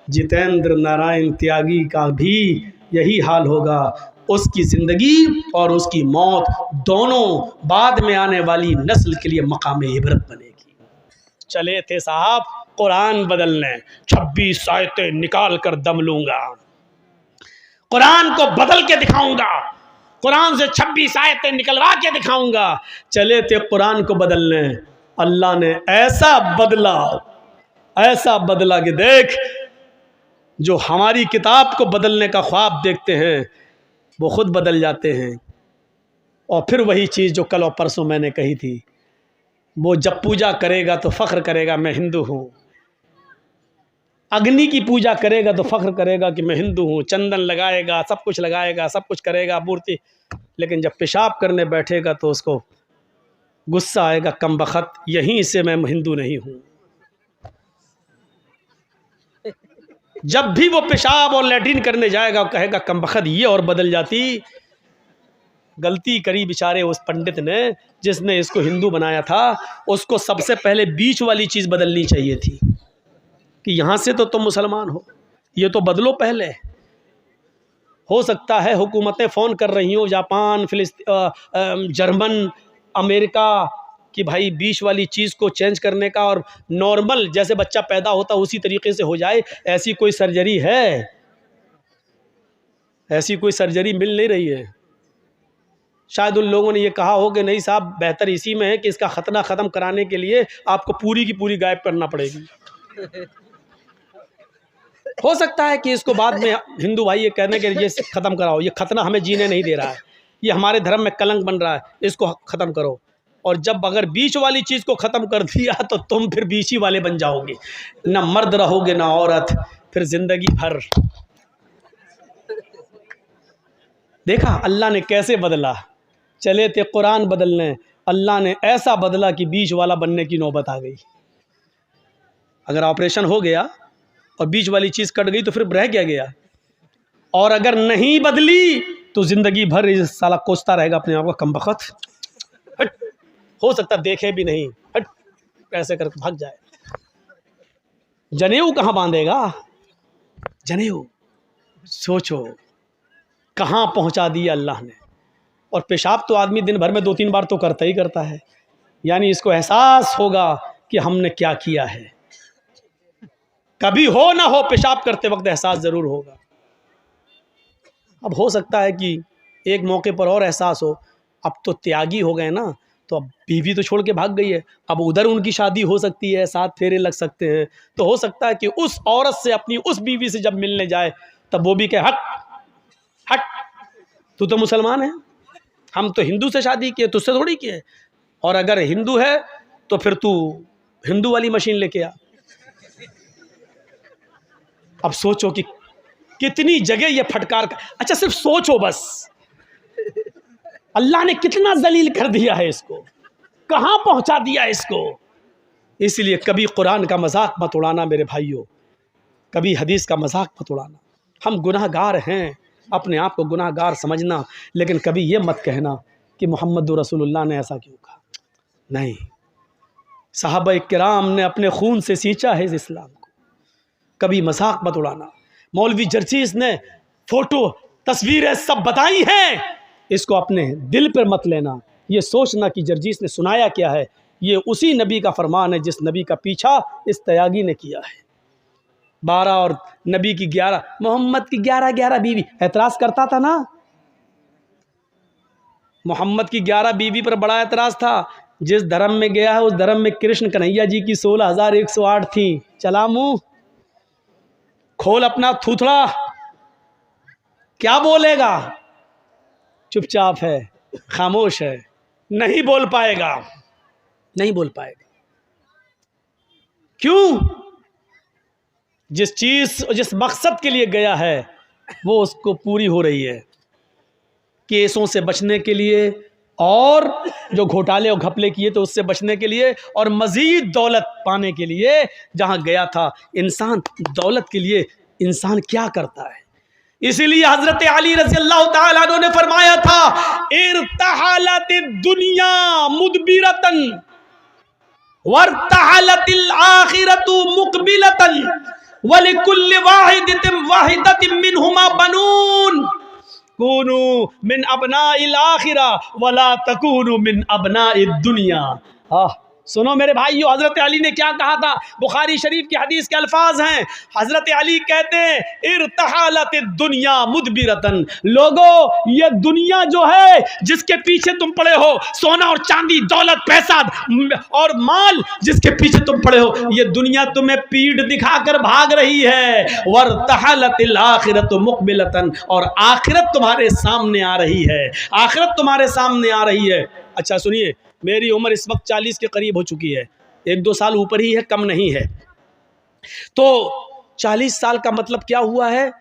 जितेंद्र नारायण त्यागी का भी यही हाल होगा। उसकी जिंदगी और उसकी मौत दोनों बाद में आने वाली नस्ल के लिए मकाम इबरत बनेगी। चले थे साहब कुरान बदलने, 26 आयतें निकाल कर दम लूंगा, कुरान को बदल के दिखाऊंगा, कुरान से 26 आयतें निकलवा के दिखाऊंगा। चले थे कुरान को बदलने, अल्लाह ने ऐसा बदला कि देख, जो हमारी किताब को बदलने का ख्वाब देखते हैं वो खुद बदल जाते हैं। और फिर वही चीज़ जो कल और परसों मैंने कही थी, वो जब पूजा करेगा तो फ़ख्र करेगा मैं हिंदू हूँ, अग्नि की पूजा करेगा तो फ़ख्र करेगा कि मैं हिंदू हूँ, चंदन लगाएगा, सब कुछ लगाएगा, सब कुछ करेगा मूर्ति, लेकिन जब पेशाब करने बैठेगा तो उसको गुस्सा आएगा, कम बखत यहीं से मैं हिंदू नहीं हूँ। जब भी वो पेशाब और लैट्रिन करने जाएगा वो कहेगा कम बखत ये और बदल जाती। गलती करी बेचारे उस पंडित ने जिसने इसको हिंदू बनाया था। उसको सबसे पहले बीच वाली चीज़ बदलनी चाहिए थी कि यहाँ से तो तुम मुसलमान हो, ये तो बदलो पहले। हो सकता है हुकूमतें फ़ोन कर रही हो, जापान, जर्मन, अमेरिका, कि भाई बीच वाली चीज़ को चेंज करने का और नॉर्मल जैसे बच्चा पैदा होता उसी तरीके से हो जाए। ऐसी कोई सर्जरी है? ऐसी कोई सर्जरी मिल नहीं रही है। शायद उन लोगों ने ये कहा हो कि नहीं साहब, बेहतर इसी में है कि इसका खतना ख़त्म कराने के लिए आपको पूरी की पूरी गायब करना पड़ेगी। हो सकता है कि इसको बाद में हिंदू भाई ये कहने के लिए ख़त्म कराओ, ये खतना हमें जीने नहीं दे रहा है, ये हमारे धर्म में कलंक बन रहा है, इसको ख़त्म करो। और जब अगर बीच वाली चीज़ को ख़त्म कर दिया तो तुम फिर बीच ही वाले बन जाओगे, ना मर्द रहोगे ना औरत, फिर ज़िंदगी भर। देखा अल्लाह ने कैसे बदला। चले थे कुरान बदलने, अल्लाह ने ऐसा बदला कि बीच वाला बनने की नौबत आ गई। अगर ऑपरेशन हो गया और बीच वाली चीज़ कट गई तो फिर रह क्या गया। और अगर नहीं बदली तो ज़िंदगी भर इस साला कोसता रहेगा अपने आप को, कम बखत, हट, हो सकता देखे भी नहीं, हट, ऐसे करके भाग जाए। जनेऊ कहाँ बांधेगा? जनेऊ सोचो कहाँ पहुँचा दिया अल्लाह ने। और पेशाब तो आदमी दिन भर में 2-3 बार तो करता ही करता है, यानी इसको एहसास होगा कि हमने क्या किया है। कभी हो ना हो पेशाब करते वक्त एहसास ज़रूर होगा। अब हो सकता है कि एक मौके पर और एहसास हो, अब तो त्यागी हो गए ना, तो अब बीवी तो छोड़ के भाग गई है, अब उधर उनकी शादी हो सकती है, 7 फेरे लग सकते हैं, तो हो सकता है कि उस औरत से, अपनी उस बीवी से जब मिलने जाए तब वो भी कहे हट हट, तू तो मुसलमान है, हम तो हिंदू से शादी किए, तुझसे थोड़ी किए। और अगर हिंदू है तो फिर तू हिंदू वाली मशीन लेके आ। अब सोचो कि कितनी जगह ये फटकार का, अच्छा सिर्फ सोचो बस, अल्लाह ने कितना जलील कर दिया है इसको, कहां पहुंचा दिया इसको। इसलिए कभी कुरान का मजाक मत उड़ाना मेरे भाइयों, कभी हदीस का मजाक मत उड़ाना। हम गुनाहगार हैं, अपने आप को गुनाहगार समझना, लेकिन कभी ये मत कहना कि मोहम्मद रसूलुल्लाह ने ऐसा क्यों कहा। नहीं, सहाबा किराम ने अपने खून से सींचा है इस इस्लाम को, कभी मजाक मत उड़ाना। मौलवी जर्जीस ने फोटो तस्वीरें सब बताई हैं, इसको अपने दिल पर मत लेना। ये सोचना कि जर्जीस ने सुनाया क्या है, ये उसी नबी का फरमान है जिस नबी का पीछा इस तयागी ने किया है। 12 और नबी की 11, मोहम्मद की 11 बीवी, एतराज़ करता था ना, मोहम्मद की 11 बीवी पर बड़ा एतराज़ था। जिस धर्म में गया है उस धर्म में कृष्ण कन्हैया जी की 16,108 थी। चला मुंह, खोल अपना थूथड़ा, क्या बोलेगा? चुपचाप है, खामोश है, नहीं बोल पाएगा, नहीं बोल पाएगा। क्यों? जिस चीज जिस मकसद के लिए गया है वो उसको पूरी हो रही है। केसों से बचने के लिए, और जो घोटाले और घपले किए तो उससे बचने के लिए, और मजीद दौलत पाने के लिए जहां गया था। इंसान दौलत के लिए इंसान क्या करता है? इसीलिए हजरत अली रज़ी अल्लाह ताला अन्हु ने फरमाया था, इर्तहलतिद दुनिया मुदबिरतन वर्तहलतिल आखिरतु मुकबिलतन वलिकुल्लि वाहिदतिन मिनहुमा बनून कूनू मिन अबनाइल आखिरा वला तकूनू मिन अबनाइद दुनिया। सुनो मेरे भाइयों, हजरत अली ने क्या कहा था? बुखारी शरीफ की हदीस के अल्फाज हैं। हजरत अली कहते हैं, इर्तहालत दुनिया मुदबिरतन, लोगों ये दुनिया जो है जिसके पीछे तुम पड़े हो, सोना और चांदी, दौलत, पैसा और माल जिसके पीछे तुम पड़े हो, ये दुनिया तुम्हें पीठ दिखाकर भाग रही है। वर्तहलतिल आखिरत मुकबिलतन, और आखिरत तुम्हारे सामने आ रही है, आखिरत तुम्हारे सामने आ रही है। अच्छा सुनिए, मेरी उम्र इस वक्त 40 के करीब हो चुकी है, 1-2 साल ऊपर ही है, कम नहीं है। तो 40 साल का मतलब क्या हुआ है?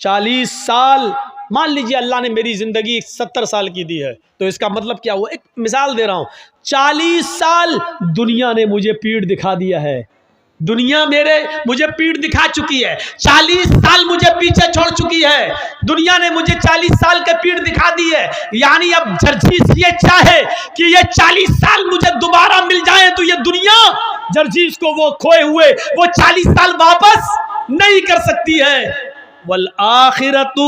40 साल, मान लीजिए अल्लाह ने मेरी ज़िंदगी 70 साल की दी है, तो इसका मतलब क्या हुआ? एक मिसाल दे रहा हूँ, 40 साल दुनिया ने मुझे पीठ दिखा दिया है, दुनिया मुझे पीठ दिखा चुकी है। 40 साल मुझे पीछे छोड़ चुकी है, दुनिया ने मुझे 40 साल के पीठ दिखा दी है। यानी अब जर्जीस ये चाहे कि ये 40 साल मुझे दोबारा मिल जाए तो ये दुनिया जर्जीस को वो खोए हुए वो 40 साल वापस नहीं कर सकती है। वल आखिरतु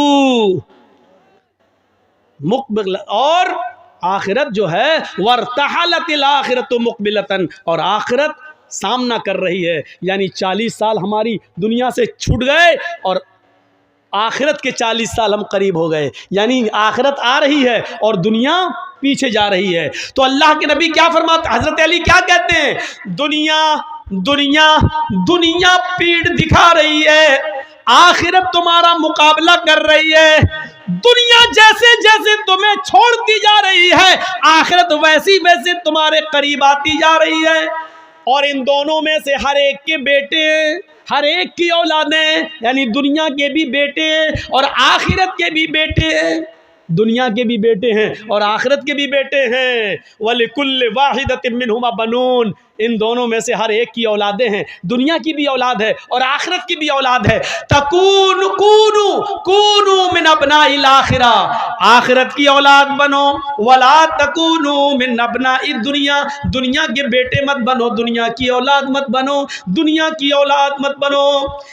मुकबिल, और आखिरत जो है, वर्तहलतिल आखिरतु मुकबिलतन, और आखिरत सामना कर रही है। यानी 40 साल हमारी दुनिया से छूट गए और आखिरत के 40 साल हम करीब हो गए। यानी आखिरत आ रही है और दुनिया पीछे जा रही है। तो अल्लाह के नबी क्या फरमाते, हजरत अली क्या कहते हैं? दुनिया दुनिया दुनिया पीठ दिखा रही है, आखिरत तुम्हारा मुकाबला कर रही है। दुनिया जैसे जैसे तुम्हें छोड़ती जा रही है, आखिरत वैसी वैसे तुम्हारे करीब आती जा रही है। और इन दोनों में से हर एक के बेटे, हर एक की औलादें, यानी दुनिया के भी बेटे और आखिरत के भी बेटे, दुनिया के भी बेटे हैं और आखिरत के भी बेटे हैं। वलिकुल्लि वाहिदतिन मिनहुमा बनून, इन दोनों में से हर एक की औलादें हैं, दुनिया की भी औलाद है और आखिरत की भी औलाद है। तकून कूनू कूनू मिन अबनाइल आखिरा, आखिरत की औलाद बनो, वला तकूनू मिन अबनाइद दुनिया, दुनिया के बेटे मत बनो, दुनिया की औलाद मत बनो, दुनिया की औलाद मत बनो।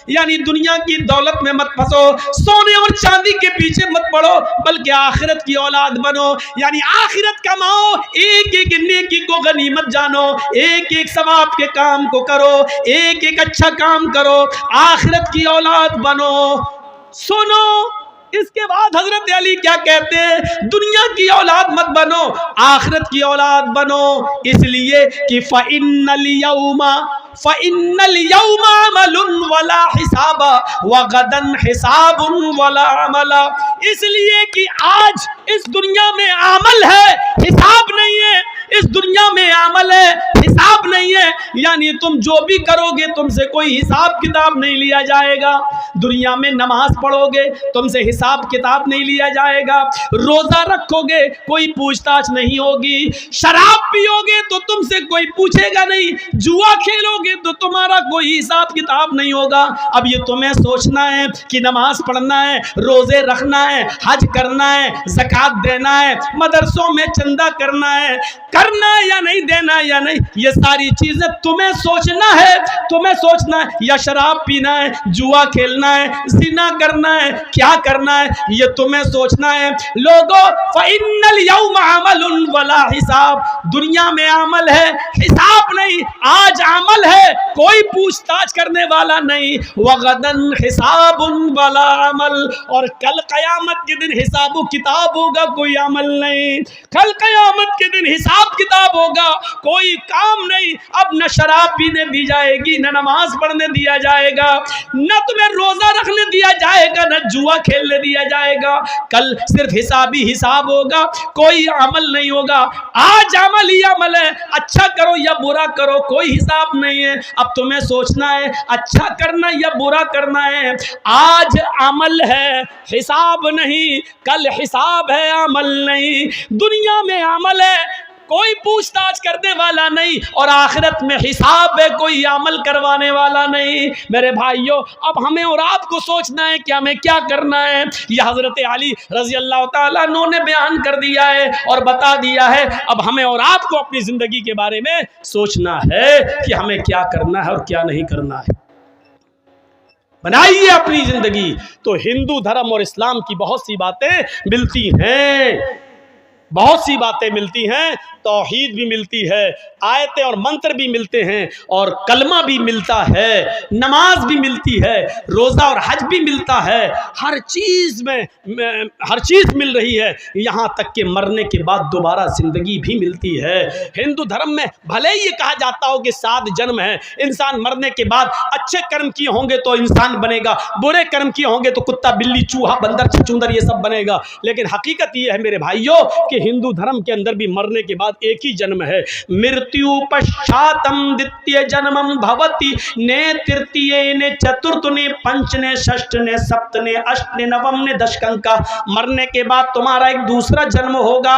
यानी दुनिया की दौलत में मत फंसो, सोने और चांदी के पीछे मत पड़ो, बल्कि आखिरत की औलाद बनो। यानी आखिरत कमाओ, एक एक नेकी को गनीमत जानो, एक एक सवाब के काम को करो, एक एक अच्छा काम करो, आखिरत की औलाद बनो। सुनो, इसके बाद हजरत अली क्या कहते हैं, दुनिया की औलाद मत बनो, आखिरत की औलाद बनो, इसलिए कि फ़इन्नल यौमा अमलुन वला हिसाबा व गदन हिसाबुन वला अमला। इसलिए कि आज इस दुनिया में अमल है, हिसाब नहीं है। इस दुनिया में अमल है, हिसाब नहीं है, यानी तुम जो भी करोगे तुमसे कोई हिसाब किताब नहीं लिया जाएगा। दुनिया में नमाज पढ़ोगे तुमसे हिसाब किताब नहीं लिया जाएगा, रोजा रखोगे कोई पूछताछ नहीं होगी, शराब पियोगे तो तुमसे कोई पूछेगा नहीं, जुआ खेलोगे तो तुम्हारा कोई हिसाब किताब नहीं होगा। अब ये तुम्हें सोचना है कि नमाज पढ़ना है, रोजे रखना है, हज करना है, ज़कात देना है, मदरसों में चंदा करना है या नहीं देना है या नहीं, ये सारी चीजें तुम्हें सोचना है, तुम्हें सोचना है। या शराब पीना है, जुआ खेलना है, ज़िना करना है, क्या करना है, ये तुम्हें सोचना है। लोगों, फ़इन्नल यौमा अमलुन वला हिसाब, दुनिया में अमल है, हिसाब नहीं। आज अमल है, कोई पूछताछ करने वाला नहीं, वगदन हिसाबुन वला अमल, और कल कयामत के दिन हिसाब किताब होगा, कोई अमल नहीं। कल कयामत के दिन हिसाब किताब होगा, कोई काम नहीं। अब न शराब पीने दी जाएगी, न नमाज पढ़ने दिया जाएगा, न तुम्हें रोजा रखने दिया जाएगा, न जुआ खेलने दिया जाएगा। कल सिर्फ हिसाब ही हिसाब होगा, कोई अमल नहीं होगा। आज अमल ही अमल है, अच्छा करो या बुरा करो, कोई हिसाब नहीं है। अब तुम्हें सोचना है अच्छा करना या बुरा करना है। आज अमल है, हिसाब नहीं, कल हिसाब है, अमल नहीं। दुनिया में अमल है, कोई पूछताछ करने वाला नहीं, और आखिरत में हिसाब है, कोई अमल करवाने वाला नहीं। मेरे भाइयों, अब हमें और आपको सोचना है कि हमें क्या करना है। यह हजरत अली रजी अल्लाह ताला अन्हु ने बयान कर दिया है और बता दिया है। अब हमें और आपको अपनी जिंदगी के बारे में सोचना है कि हमें क्या करना है और क्या नहीं करना है। बनाइए अपनी जिंदगी। तो हिंदू धर्म और इस्लाम की बहुत सी बातें मिलती हैं, बहुत सी बातें मिलती हैं, तौहीद भी मिलती है, आयतें और मंत्र भी मिलते हैं, और कलमा भी मिलता है, नमाज भी मिलती है, रोज़ा और हज भी मिलता है। हर चीज़ में हर चीज़ मिल रही है, यहाँ तक कि मरने के बाद दोबारा ज़िंदगी भी मिलती है। हिंदू धर्म में भले ही ये कहा जाता हो कि 7 जन्म है, इंसान मरने के बाद अच्छे कर्म किए होंगे तो इंसान बनेगा, बुरे कर्म किए होंगे तो कुत्ता, बिल्ली, चूहा, बंदर, छछूंदर ये सब बनेगा। लेकिन हकीकत ये है मेरे भाइयों कि हिंदू धर्म के अंदर भी मरने के बाद एक ही जन्म है। मृत्यु पश्चातम द्वितीय जन्मम भवति, ने तृतीय ने चतुर्थ ने पंच ने षष्ठ ने सप्त ने अष्ट ने नवम ने दशकंका। मरने के बाद तुम्हारा एक दूसरा जन्म होगा,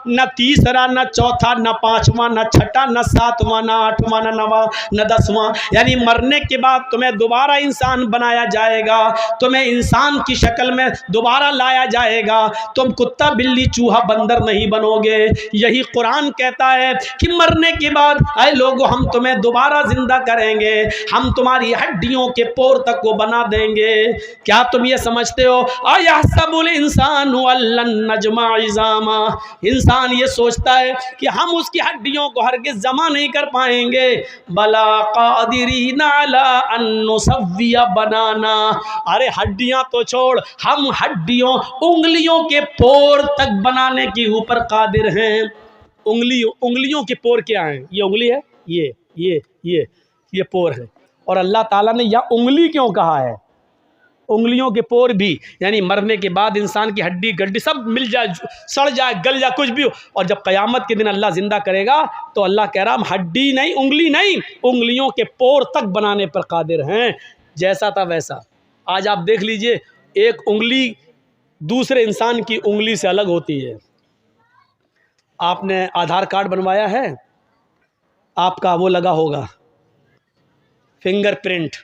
न तीसरा, न चौथा, न पांचवा, न छठा, न सातवां, न आठवां, न नवा, न दसवां। यानी मरने के बाद तुम्हें दोबारा इंसान बनाया जाएगा, तुम्हें इंसान की शक्ल में दोबारा लाया जाएगा। तुम कुत्ता, बिल्ली, चूहा, बंदर नहीं बनोगे। यही कुरान कहता है कि मरने के बाद ऐ लोगों, हम तुम्हें दोबारा जिंदा करेंगे, हम तुम्हारी हड्डियों के पोर तक को बना देंगे। क्या तुम ये समझते हो? अयहसबुल इंसानु अल्लन नजमा इज़ामा, इंसान ये सोचता है कि हम उसकी हड्डियों को हरगिज़ जमा नहीं कर पाएंगे। बला कादिरीन अला अन नुसव्विया बनाना, अरे हड्डियां तो छोड़, हम हड्डियों, उंगलियों के पोर तक बनाने के ऊपर कादिर हैं। उंगलियों के पोर क्या हैं? ये उंगली है, ये पोर है। और अल्लाह ताला ने यह उंगली क्यों कहा है? उंगलियों के पोर भी, यानी मरने के बाद इंसान की हड्डी गड्डी सब मिल जाए, सड़ जाए, गल जाए, कुछ भी हो, और जब क़यामत के दिन अल्लाह जिंदा करेगा तो अल्लाह कह रहा हम हड्डी नहीं, उंगली नहीं, उंगलियों के पोर तक बनाने पर कादिर हैं। जैसा था वैसा। आज आप देख लीजिए, एक उंगली दूसरे इंसान की उंगली से अलग होती है। आपने आधार कार्ड बनवाया है, आपका वो लगा होगा फिंगरप्रिंट,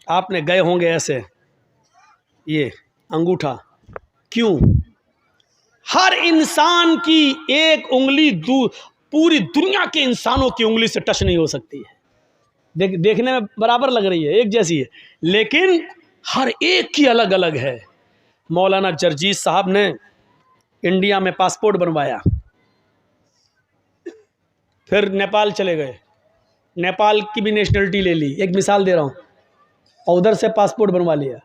आपने गए होंगे ऐसे, ये अंगूठा। क्यों? हर इंसान की एक उंगली पूरी दुनिया के इंसानों की उंगली से टच नहीं हो सकती है। देखने में बराबर लग रही है, एक जैसी है, लेकिन हर एक की अलग अलग है। मौलाना जरजीत साहब ने इंडिया में पासपोर्ट बनवाया, फिर नेपाल चले गए, नेपाल की भी नेशनलिटी ले ली, एक मिसाल दे रहा हूँ, और उधर से पासपोर्ट बनवा लिया,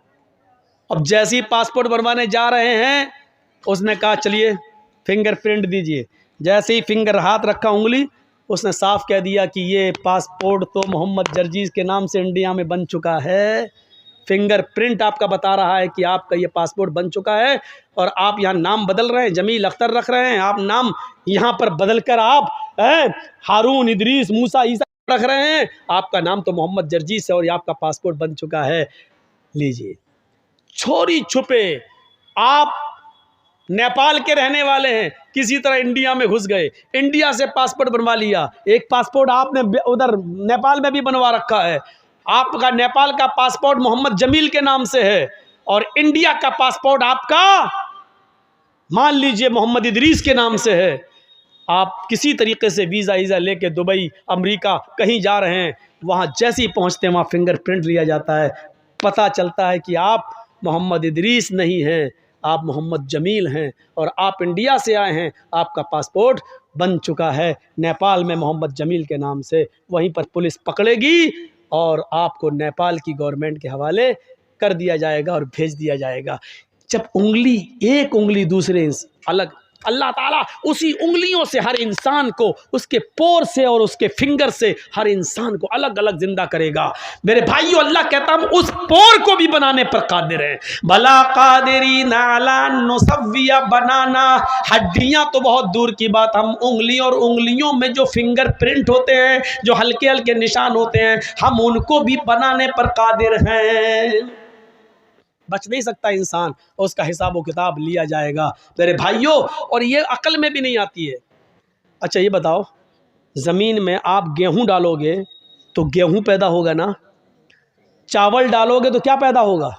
अब जैसे ही पासपोर्ट बनवाने जा रहे हैं, उसने कहा चलिए फिंगरप्रिंट दीजिए। जैसे ही फिंगर हाथ रखा उंगली, उसने साफ कह दिया कि ये पासपोर्ट तो मोहम्मद जर्जीस के नाम से इंडिया में बन चुका है। फिंगरप्रिंट आपका बता रहा है कि आपका ये पासपोर्ट बन चुका है और आप यहाँ नाम बदल रहे हैं, जमील अख्तर रख रहे हैं, आप नाम यहाँ पर बदल कर आप हारून, इदरीस, मूसा, ईसा रख रहे हैं। आपका नाम तो मोहम्मद जर्जीस है और ये आपका पासपोर्ट बन चुका है, लीजिए। छोरी छुपे आप नेपाल के रहने वाले हैं, किसी तरह इंडिया में घुस गए, इंडिया से पासपोर्ट बनवा लिया। एक पासपोर्ट आपने उधर नेपाल में भी बनवा रखा है, आपका नेपाल का पासपोर्ट मोहम्मद जमील के नाम से है और इंडिया का पासपोर्ट आपका मान लीजिए मोहम्मद इदरीस के नाम से है। आप किसी तरीके से वीज़ा वीज़ा लेके दुबई, अमेरिका कहीं जा रहे हैं, वहाँ जैसे ही पहुँचते हैं वहाँ फिंगरप्रिंट लिया जाता है, पता चलता है कि आप मोहम्मद इदरीस नहीं हैं, आप मोहम्मद जमील हैं और आप इंडिया से आए हैं, आपका पासपोर्ट बन चुका है नेपाल में मोहम्मद जमील के नाम से। वहीं पर पुलिस पकड़ेगी और आपको नेपाल की गवर्नमेंट के हवाले कर दिया जाएगा और भेज दिया जाएगा। जब उंगली, एक उंगली दूसरे अलग, अल्लाह ताला उसी उंगलियों से हर इंसान को, उसके पोर से और उसके फिंगर से हर इंसान को अलग अलग जिंदा करेगा। मेरे भाइयों, अल्लाह कहता हम उस पोर को भी बनाने पर कादिर हैं। भला कादिरी नाला नुसव्विया बनाना, हड्डियां तो बहुत दूर की बात, हम उंगली और उंगलियों में जो फिंगर प्रिंट होते हैं, जो हल्के हल्के निशान होते हैं, हम उनको भी बनाने पर कादिर हैं। बच नहीं सकता इंसान, और उसका हिसाब व किताब लिया जाएगा मेरे भाइयों। और ये अकल में भी नहीं आती है। अच्छा ये बताओ, ज़मीन में आप गेहूं डालोगे तो गेहूं पैदा होगा ना, चावल डालोगे तो क्या पैदा होगा,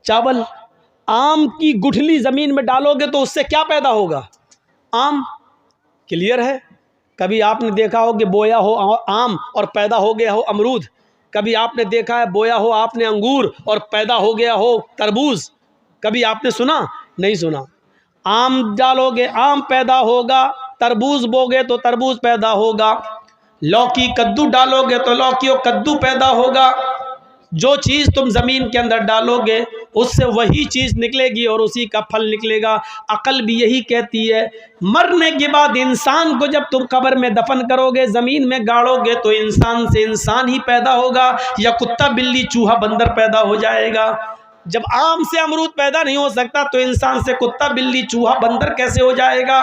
चावल। आम की गुठली ज़मीन में डालोगे तो उससे क्या पैदा होगा, आम। क्लियर है। कभी आपने देखा हो कि बोया हो आम और पैदा हो गया हो अमरूद, कभी आपने देखा है बोया हो आपने अंगूर और पैदा हो गया हो तरबूज, कभी आपने सुना, नहीं सुना। आम डालोगे आम पैदा होगा, तरबूज बोगे तो तरबूज पैदा होगा, लौकी कद्दू डालोगे तो लौकी और कद्दू पैदा होगा। जो चीज़ तुम ज़मीन के अंदर डालोगे उससे वही चीज़ निकलेगी और उसी का फल निकलेगा। अकल भी यही कहती है। मरने के बाद इंसान को जब तुम कब्र में दफन करोगे, ज़मीन में गाड़ोगे, तो इंसान से इंसान ही पैदा होगा या कुत्ता बिल्ली चूहा बंदर पैदा हो जाएगा। जब आम से अमरूद पैदा नहीं हो सकता तो इंसान से कुत्ता बिल्ली चूहा बंदर कैसे हो जाएगा।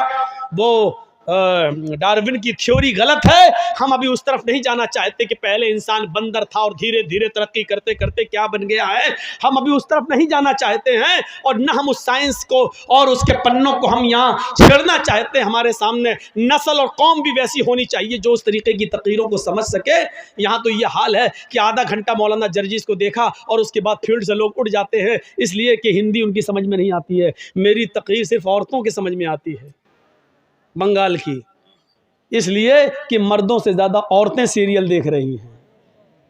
वो डार्विन की थ्योरी गलत है। हम अभी उस तरफ नहीं जाना चाहते कि पहले इंसान बंदर था और धीरे धीरे तरक्की करते करते क्या बन गया है। हम अभी उस तरफ नहीं जाना चाहते हैं और न हम उस साइंस को और उसके पन्नों को हम यहाँ छेड़ना चाहते हैं। हमारे सामने नस्ल और कौम भी वैसी होनी चाहिए जो उस तरीके की तकरीरों को समझ सके। यहाँ तो ये हाल है कि आधा घंटा मौलाना जर्जीस को देखा और उसके बाद फील्ड से लोग उड़ जाते हैं, इसलिए कि हिंदी उनकी समझ में नहीं आती है। मेरी तकरीर सिर्फ औरतों की समझ में आती है, बंगाल की, इसलिए कि मर्दों से ज्यादा औरतें सीरियल देख रही हैं।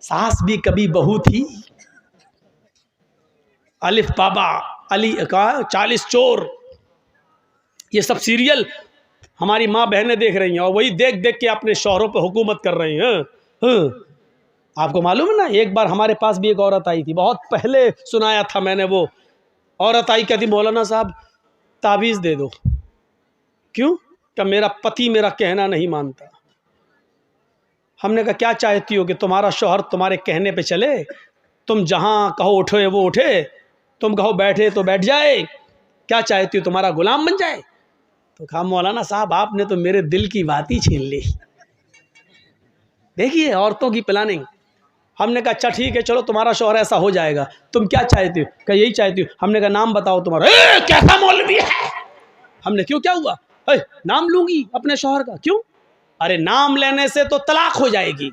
सास भी कभी बहू थी, अलिफ बाबा, अली का 40 चोर, ये सब सीरियल हमारी माँ बहनें देख रही हैं और वही देख देख के अपने शौहरों पर हुकूमत कर रही हैं। आपको मालूम है ना, एक बार हमारे पास भी एक औरत आई थी, बहुत पहले सुनाया था मैंने। वो औरत आई, कहती मौलाना साहब ताबीज़ दे दो। क्यों? कि मेरा पति मेरा कहना नहीं मानता। हमने कहा क्या चाहती हो कि तुम्हारा शौहर तुम्हारे कहने पे चले, तुम जहाँ कहो उठे वो उठे, तुम कहो बैठे तो बैठ जाए, क्या चाहती हो तुम्हारा गुलाम बन जाए। तो कहा मौलाना साहब आपने तो मेरे दिल की बात ही छीन ली। देखिए औरतों की प्लानिंग। हमने कहा अच्छा ठीक है, चलो तुम्हारा शौहर ऐसा हो जाएगा, तुम क्या चाहती हो। कहा यही चाहती हो। हमने कहा नाम बताओ तुम्हारा। कैसा मौलवी है। हमने क्यों, क्या हुआ, नाम लूंगी अपने शौहर का। क्यों? अरे नाम लेने से तो तलाक हो जाएगी।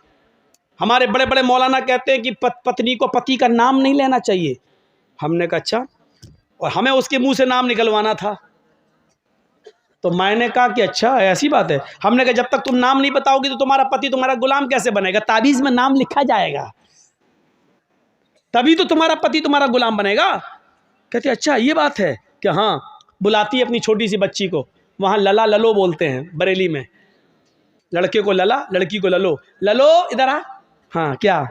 हमारे बड़े बड़े मौलाना कहते हैं कि पत्नी को पति का नाम नहीं लेना चाहिए। हमने कहा अच्छा, और हमें उसके मुंह से नाम निकलवाना था। तो मैंने कहा कि अच्छा ऐसी बात है। हमने कहा जब तक तुम नाम नहीं बताओगी तो तुम्हारा पति तुम्हारा गुलाम कैसे बनेगा। ताबीज़ में नाम लिखा जाएगा तभी तो तुम्हारा पति तुम्हारा गुलाम बनेगा। कहते अच्छा ये बात है कि हाँ। बुलाती है अपनी छोटी सी बच्ची को, वहाँ लला ललो बोलते हैं बरेली में, लड़के को लला लड़की को ललो। ललो इधर आ। हाँ क्या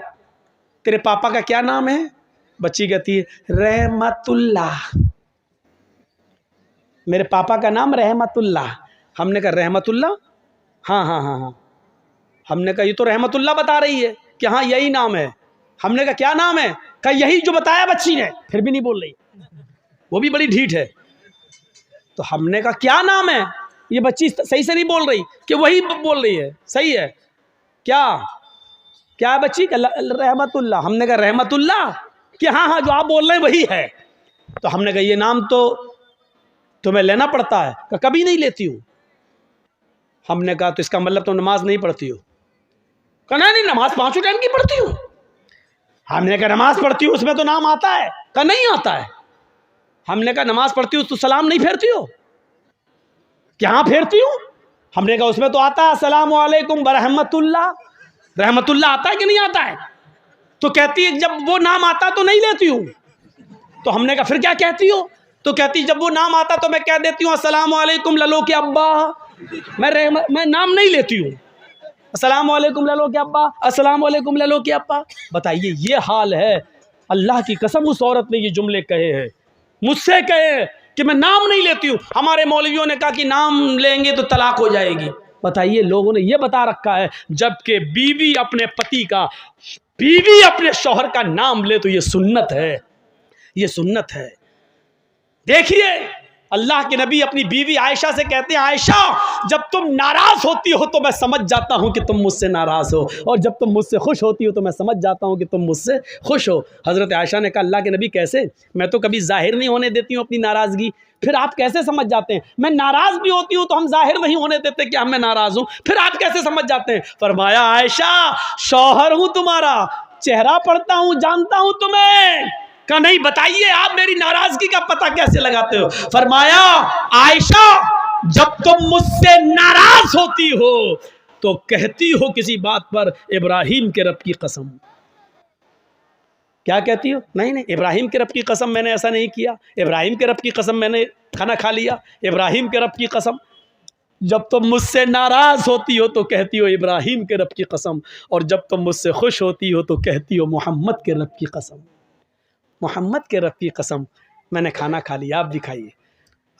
तेरे पापा का क्या नाम है। बच्ची कहती है रहमतुल्लाह, मेरे पापा का नाम रहमतुल्लाह। हमने कहा रहमतुल्लाह, हाँ हाँ हाँ हाँ। हमने कहा ये तो रहमतुल्लाह बता रही है कि हाँ यही नाम है। हमने कहा क्या नाम है? कहा यही जो बताया बच्ची ने। फिर भी नहीं बोल रही, वो भी बड़ी ढीठ है। तो हमने कहा क्या नाम है? ये बच्ची सही से नहीं बोल रही कि वही बोल रही है। सही है क्या? क्या है बच्ची? रहमतुल्लाह। हमने कहा रहमतुल्लाह कि हाँ हाँ जो आप बोल रहे हैं वही है। तो हमने कहा ये नाम तो तुम्हें लेना पड़ता है। कहा कभी नहीं लेती हूँ। हमने कहा तो इसका मतलब तुम नमाज नहीं पढ़ती हो? कहा नहीं नमाज 5 टाइम की पढ़ती हूँ। हमने कहा नमाज पढ़ती हूँ उसमें तो नाम आता है? कहा नहीं आता है। हमने कहा नमाज पढ़ती हूँ तो सलाम नहीं फेरती हो? क्या फेरती हूँ? हमने कहा उसमें तो आता है अस्सलामु अलैकुम बरहमतुल्लाह। रहमतुल्लाह आता है कि नहीं आता है? तो कहती है जब वो नाम आता तो नहीं लेती हूँ। तो हमने कहा फिर क्या कहती हो? तो कहती जब वो नाम आता तो मैं कह देती हूँ अस्सलामु अलैकुम ललो के अब्बा। मैं नाम नहीं लेती हूँ। अस्सलामु अलैकुम ललो के अब्बा, अस्सलामु अलैकुम ललो के अब्बा। बताइए ये हाल है। अल्लाह की कसम उस औरत ने ये जुमले कहे हैं, मुझसे कहे कि मैं नाम नहीं लेती हूँ। हमारे मौलवियों ने कहा कि नाम लेंगे तो तलाक हो जाएगी। बताइए लोगों ने ये बता रखा है, जबकि बीवी अपने पति का, बीवी अपने शौहर का नाम ले तो ये सुन्नत है, ये सुन्नत है। देखिए अल्लाह के नबी अपनी बीवी आयशा से कहते हैं आयशा जब तुम नाराज होती हो तो मैं समझ जाता हूं कि तुम मुझसे नाराज हो, और जब तुम मुझसे खुश होती हो तो मैं समझ जाता हूं कि तुम मुझसे खुश हो। हज़रत आयशा ने कहा अल्लाह के नबी कैसे? मैं तो कभी जाहिर नहीं होने देती हूँ अपनी नाराज़गी, फिर आप कैसे समझ जाते हैं? मैं नाराज़ भी होती हूँ तो हम जाहिर नहीं होने देते कि मैं नाराज़ हूँ, फिर आप कैसे समझ जाते हैं? फरमाया आयशा शौहर हूँ तुम्हारा, चेहरा पढ़ता हूँ, जानता हूँ तुम्हें। कहा नहीं बताइए आप मेरी नाराजगी का पता कैसे लगाते हो? फरमाया आयशा जब तुम मुझसे नाराज होती हो तो कहती हो किसी बात पर इब्राहिम के रब की कसम। क्या कहती हो? नहीं इब्राहिम के रब की कसम मैंने ऐसा नहीं किया, इब्राहिम के रब की कसम मैंने खाना खा लिया, इब्राहिम के रब की कसम। जब तुम मुझसे नाराज होती हो तो कहती हो इब्राहिम के रब की कसम, और जब तुम मुझसे खुश होती हो तो कहती हो मोहम्मद के रब की कसम। मोहम्मद के रब की कसम मैंने खाना खा लिया, आप दिखाइए।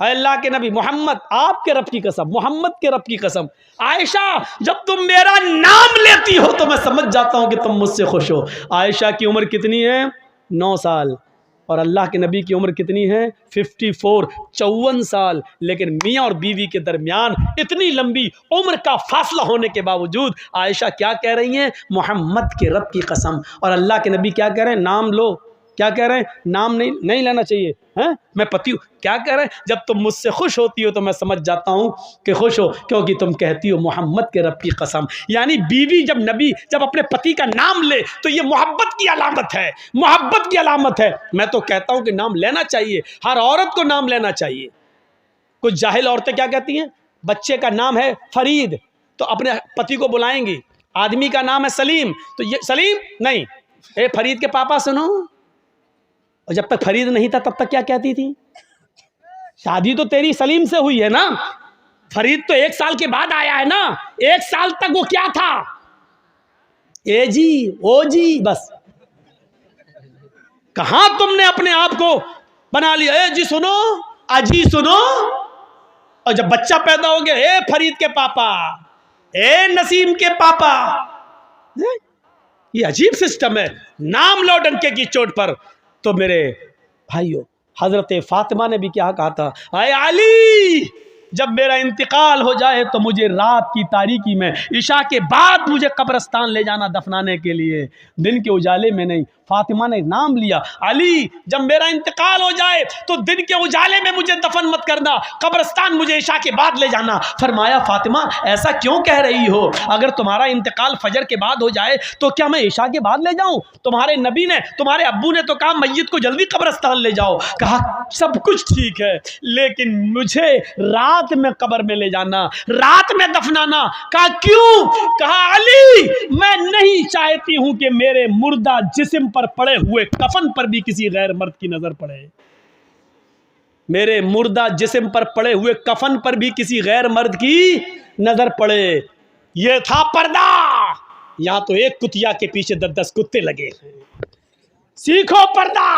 अल्लाह के नबी मोहम्मद आपके रब की कसम, मोहम्मद के रब की कसम। आयशा जब तुम मेरा नाम लेती हो तो मैं समझ जाता हूं कि तुम मुझसे खुश हो। आयशा की उम्र कितनी है? 9 साल। और अल्लाह के नबी की उम्र कितनी है? 54, 54 साल। लेकिन मियाँ और बीवी के दरमियान इतनी लंबी उम्र का फासला होने के बावजूद आयशा क्या कह रही हैं? मोहम्मद के रब की कसम। और अल्लाह के नबी क्या कह रहे हैं? नाम लो। क्या कह रहे हैं? नाम नहीं लेना चाहिए, हैं? मैं पति हूँ। क्या कह रहे हैं? जब तुम मुझसे खुश होती हो तो मैं समझ जाता हूँ कि खुश हो, क्योंकि तुम कहती हो मोहम्मद के रब की कसम। यानी बीवी जब अपने पति का नाम ले तो ये मोहब्बत की अलामत है, मोहब्बत की अलामत है। मैं तो कहता हूँ कि नाम लेना चाहिए, हर औरत को नाम लेना चाहिए। कुछ जाहिल औरतें क्या कहती हैं? बच्चे का नाम है फरीद तो अपने पति को बुलाएंगी, आदमी का नाम है सलीम तो ये सलीम नहीं, ए फरीद के पापा सुनो। और जब तक फरीद नहीं था तब तक क्या कहती थी? शादी तो तेरी सलीम से हुई है ना, फरीद तो 1 साल के बाद आया है ना। 1 साल तक वो क्या था? ए जी ओ जी बस। कहां तुमने अपने आप को बना लिया? ए जी सुनो, अजी सुनो। और जब बच्चा पैदा हो गया, ए फरीद के पापा, ए नसीम के पापा। ये अजीब सिस्टम है, नाम लो डंके की चोट पर। तो मेरे भाइयों हजरत फातिमा ने भी क्या कहा था? आए अली जब मेरा इंतकाल हो जाए तो मुझे रात की तारीकी में इशा के बाद मुझे कब्रिस्तान ले जाना दफनाने के लिए, दिन के उजाले में नहीं। फातिमा ने नाम लिया, अली जब मेरा इंतकाल हो जाए तो दिन के उजाले में मुझे दफन मत करना, कब्रिस्तान मुझे इशा के बाद ले जाना। फरमाया फातिमा ऐसा क्यों कह रही हो? अगर तुम्हारा इंतकाल फजर के बाद हो जाए तो क्या मैं इशा के बाद ले जाऊं? तुम्हारे नबी ने, तुम्हारे अब्बू ने तो कहा मैयत को जल्दी कब्रिस्तान ले जाओ। कहा सब कुछ ठीक है लेकिन मुझे रात में कब्र में ले जाना, रात में दफनाना। कहा क्यों? कहा अली मैं नहीं चाहती हूं कि मेरे मुर्दा जिस्म पर पड़े हुए कफन पर भी किसी गैर मर्द की नजर पड़े। मेरे मुर्दा जिस्म पर पड़े हुए कफन पर भी किसी गैर मर्द की नजर पड़े। यह था पर्दा। यहां तो एक कुतिया के पीछे 10-10 कुत्ते लगे हैं। सीखो पर्दा।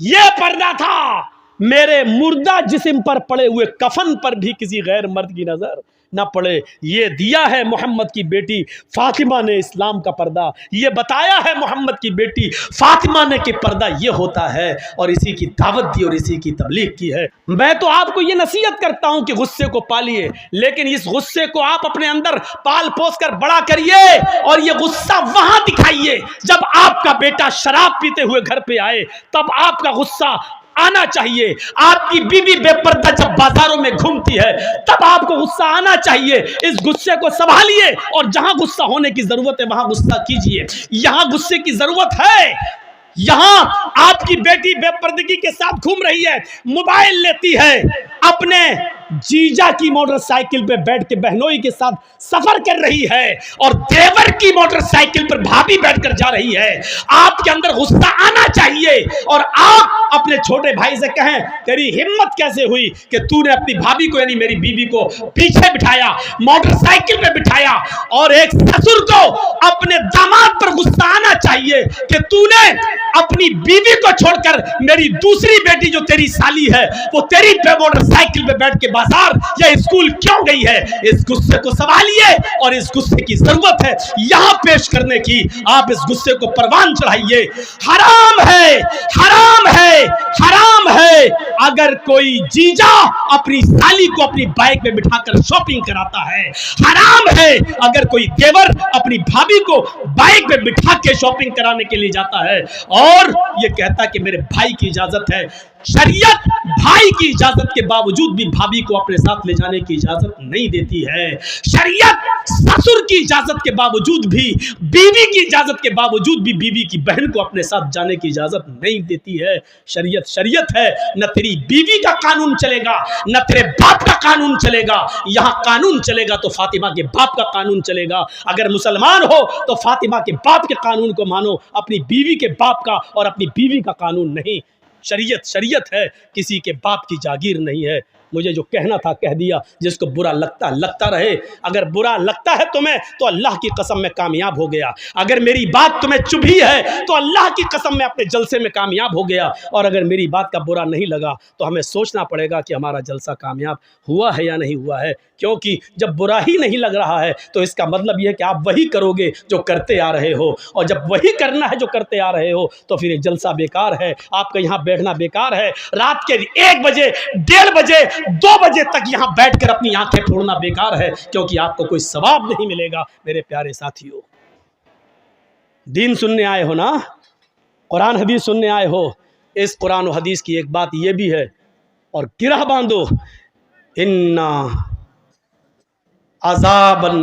ये पर्दा था, मेरे मुर्दा जिस्म पर पड़े हुए कफन पर भी किसी गैर मर्द की नजर न पड़े। ये दिया है मोहम्मद की बेटी फातिमा ने इस्लाम का पर्दा, ये बताया है मोहम्मद की बेटी फातिमा ने कि पर्दा ये होता है, और इसी की दावत दी और इसी की तबलीग की है। मैं तो आपको ये नसीहत करता हूं कि गुस्से को पालिए, लेकिन इस गुस्से को आप अपने अंदर पाल पोस कर बड़ा करिए, और ये गुस्सा वहां दिखाइए जब आपका बेटा शराब पीते हुए घर पे आए, तब आपका गुस्सा आना चाहिए। आपकी बीवी बेपर्दा जब बाजारों में घूमती है, तब आपको गुस्सा आना चाहिए। इस गुस्से को संभालिए, और जहां गुस्सा होने की जरूरत है वहां गुस्सा कीजिए। यहां गुस्से की जरूरत है, यहां आपकी बेटी बेपर्दगी के साथ घूम रही है, मोबाइल लेती है, अपने जीजा की मोटरसाइकिल पे बैठ के बहनोई के साथ सफर कर रही है, और देवर की मोटरसाइकिल पर भाभी बैठकर जा रही है। आपके अंदर गुस्सा आना चाहिए, और आप अपने छोटे भाई से कहें, तेरी हिम्मत कैसे हुई कि तूने अपनी भाभी को यानी मेरी बीवी को पीछे बिठाया, मोटरसाइकिल पे बिठाया। और एक ससुर को अपने दामाद पर गुस्सा आना चाहिए कि तूने अपनी बीवी को छोड़कर मेरी दूसरी बेटी जो तेरी साली है वो तेरी मोटरसाइकिल पे बैठ के बाजार या स्कूल क्यों गई है। इस गुस्से को संभालिए, और इस गुस्से की जरूरत है यहां पेश करने की। आप इस गुस्से को परवान चढ़ाइए। हराम है, हराम है, हराम है अगर कोई जीजा अपनी साली को अपनी बाइक में बिठाकर शॉपिंग कराता है। हराम है अगर कोई देवर अपनी भाभी को बाइक में बिठा के शॉपिंग कराने के लिए जाता है, और ये कहता कि मेरे भाई की इजाजत है। शरीयत भाई की इजाजत के बावजूद भी भाभी को अपने साथ ले जाने की इजाजत नहीं देती है। शरीयत ससुर की इजाजत के बावजूद भी, बीवी की इजाजत के बावजूद भी बीवी की बहन को अपने साथ जाने की इजाजत नहीं देती है। शरीयत शरीयत है, न तेरी बीवी का कानून चलेगा, न तेरे बाप का कानून चलेगा। यहां कानून चलेगा तो फातिमा के बाप का कानून चलेगा। अगर मुसलमान हो तो फातिमा के बाप के कानून को मानो, अपनी बीवी के बाप का और अपनी बीवी का कानून नहीं। शरीयत शरीयत है, किसी के बाप की जागीर नहीं है। मुझे जो कहना था कह दिया। जिसको बुरा लगता रहे। अगर बुरा लगता है तुम्हें तो अल्लाह की कसम में कामयाब हो गया। अगर मेरी बात तुम्हें चुभी है तो अल्लाह की कसम में अपने जलसे में कामयाब हो गया। और अगर मेरी बात का बुरा नहीं लगा तो हमें सोचना पड़ेगा कि हमारा जलसा कामयाब हुआ है या नहीं हुआ है। क्योंकि जब बुरा ही नहीं लग रहा है तो इसका मतलब यह है कि आप वही करोगे जो करते आ रहे हो, और जब वही करना है जो करते आ रहे हो तो फिर ये जलसा बेकार है। आपका यहाँ बैठना बेकार है। रात के 1 बजे, 1:30 बजे, 2 बजे तक यहाँ बैठकर अपनी आंखें फोड़ना बेकार है, क्योंकि आपको कोई सवाब नहीं मिलेगा। मेरे प्यारे साथियों, दीन सुनने आए हो ना, कुरान हदीस सुनने आए हो। इस कुरान और हदीस की एक बात यह भी है, और गिरह बांधो, इन्ना अज़ाबन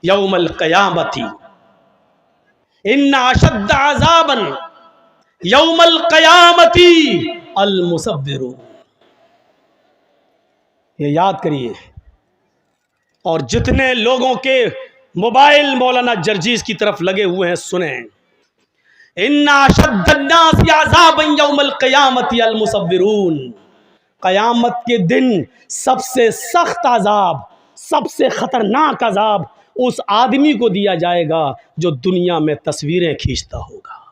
यौमल क़यामती, इन्ना अशद्द अज़ाबन यौमल क़यामती अल मुसव्विरून। ये याद करिए। और जितने लोगों के मोबाइल मौलाना जर्जीस की तरफ लगे हुए हैं सुने, इन्ना अशद्दन्नास अज़ाबन यौमल क़यामती अल मुसव्विरून। क़यामत के दिन सबसे सख्त अज़ाब, सबसे खतरनाक अज़ाब उस आदमी को दिया जाएगा जो दुनिया में तस्वीरें खींचता होगा,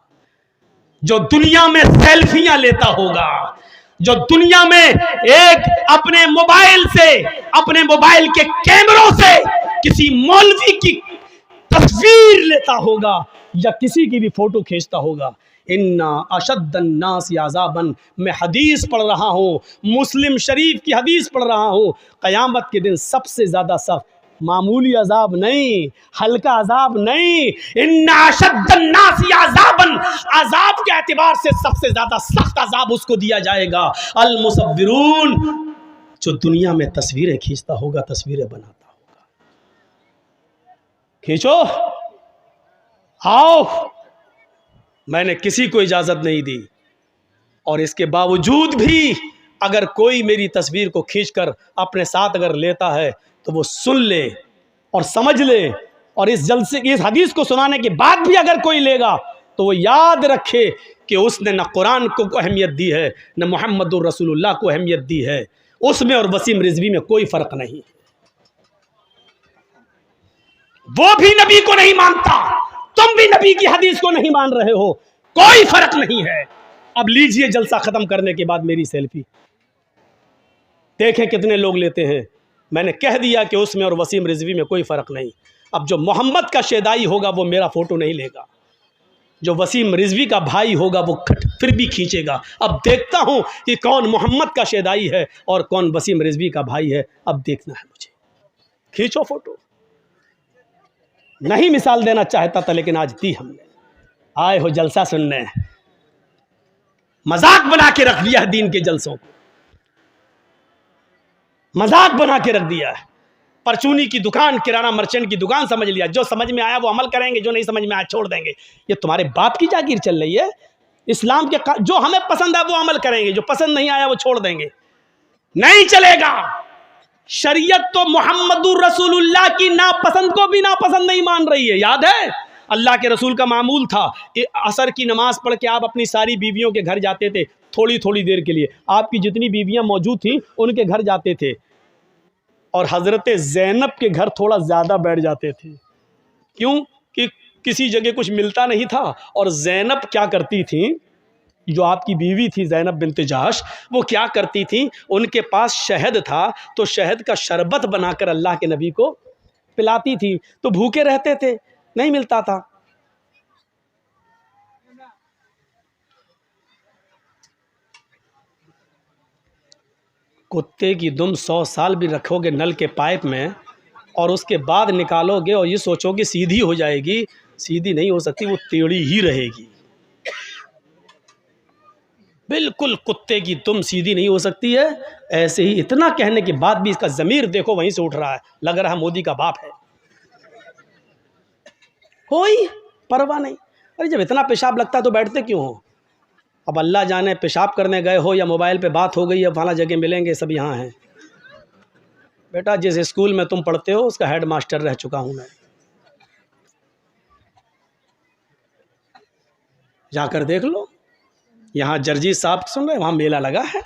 जो दुनिया में सेल्फियां लेता होगा, जो दुनिया में एक अपने मोबाइल से, अपने मोबाइल के कैमरों से किसी मौलवी की तस्वीर लेता होगा या किसी की भी फोटो खींचता होगा। इन्ना अशद्दन्नास अज़ाबन, मैं हदीस पढ़ रहा हूँ, मुस्लिम शरीफ की हदीस पढ़ रहा हूँ। क़यामत के दिन सबसे ज़्यादा सख्त, मामूली अज़ाब नहीं, हल्का अज़ाब नहीं, इन्ना अशद्दन्नास अज़ाबन, अज़ाब के एतबार से सबसे ज़्यादा सख्त अज़ाब उसको दिया जाएगा अल मुसव्विरून, जो दुनिया में तस्वीरें खींचता होगा, तस्वीरें बनाता होगा। खींचो, आओ, मैंने किसी को इजाज़त नहीं दी, और इसके बावजूद भी अगर कोई मेरी तस्वीर को खींचकर अपने साथ अगर लेता है तो वो सुन ले और समझ ले, और इस जलसे, इस हदीस को सुनाने के बाद भी अगर कोई लेगा तो वो याद रखे कि उसने न कुरान को अहमियत दी है, न मुहम्मदुर रसूलुल्लाह को अहमियत दी है। उसमें और वसीम रिजवी में कोई फ़र्क नहीं। वो भी नबी को नहीं मानता, तुम भी नबी की हदीस को नहीं मान रहे हो। कोई फर्क नहीं है। अब लीजिए जलसा खत्म करने के बाद मेरी सेल्फी, देखें कितने लोग लेते हैं। मैंने कह दिया कि उसमें और वसीम रिजवी में कोई फ़र्क नहीं। अब जो मोहम्मद का शेदाई होगा वो मेरा फ़ोटो नहीं लेगा, जो वसीम रिजवी का भाई होगा वो फिर भी खींचेगा। अब देखता हूँ कि कौन मोहम्मद का शेदाई है और कौन वसीम रिजवी का भाई है। अब देखना है मुझे, खींचो फ़ोटो। नहीं मिसाल देना चाहता था लेकिन आज दी हमने। आए हो जलसा सुनने, मजाक बना के रख दिया है दीन के जलसों को, मजाक बना के रख दिया है। परचूनी की दुकान, किराना मर्चेंट की दुकान समझ लिया। जो समझ में आया वो अमल करेंगे, जो नहीं समझ में आया छोड़ देंगे। ये तुम्हारे बाप की जागीर चल रही है। इस्लाम के जो हमें पसंद है वो अमल करेंगे, जो पसंद नहीं आया वो छोड़ देंगे। नहीं चलेगा। शरीयत तो मोहम्मदुर रसूलुल्लाह की नापसंद को भी नापसंद नहीं मान रही है। याद है अल्लाह के रसूल का मामूल था, असर की नमाज पढ़ के आप अपनी सारी बीवियों के घर जाते थे, थोड़ी थोड़ी देर के लिए। आपकी जितनी बीवियां मौजूद थी उनके घर जाते थे और हज़रत ज़ैनब के घर थोड़ा ज़्यादा बैठ जाते थे। क्यों? कि किसी जगह कुछ मिलता नहीं था। और ज़ैनब क्या करती थी, जो आपकी बीवी थी ज़ैनब बिन्त जहश, वो क्या करती थी, उनके पास शहद था तो शहद का शरबत बनाकर अल्लाह के नबी को पिलाती थी। तो भूखे रहते थे, नहीं मिलता था। कुत्ते की दुम 100 साल भी रखोगे नल के पाइप में और उसके बाद निकालोगे और ये सोचोगे सीधी हो जाएगी, सीधी नहीं हो सकती, वो टेढ़ी ही रहेगी। बिल्कुल कुत्ते की दुम सीधी नहीं हो सकती है। ऐसे ही इतना कहने के बाद भी इसका ज़मीर देखो वहीं से उठ रहा है, लग रहा है मोदी का बाप है। कोई परवाह नहीं। अरे जब इतना पेशाब लगता है तो बैठते क्यों हो? अब अल्लाह जाने पेशाब करने गए हो या मोबाइल पे बात हो गई है, फला जगह मिलेंगे, सब यहाँ हैं। बेटा जिस स्कूल में तुम पढ़ते हो उसका हेड मास्टर रह चुका हूँ मैं, जाकर देख लो। यहाँ जर्जी साहब सुन रहे, वहाँ मेला लगा है।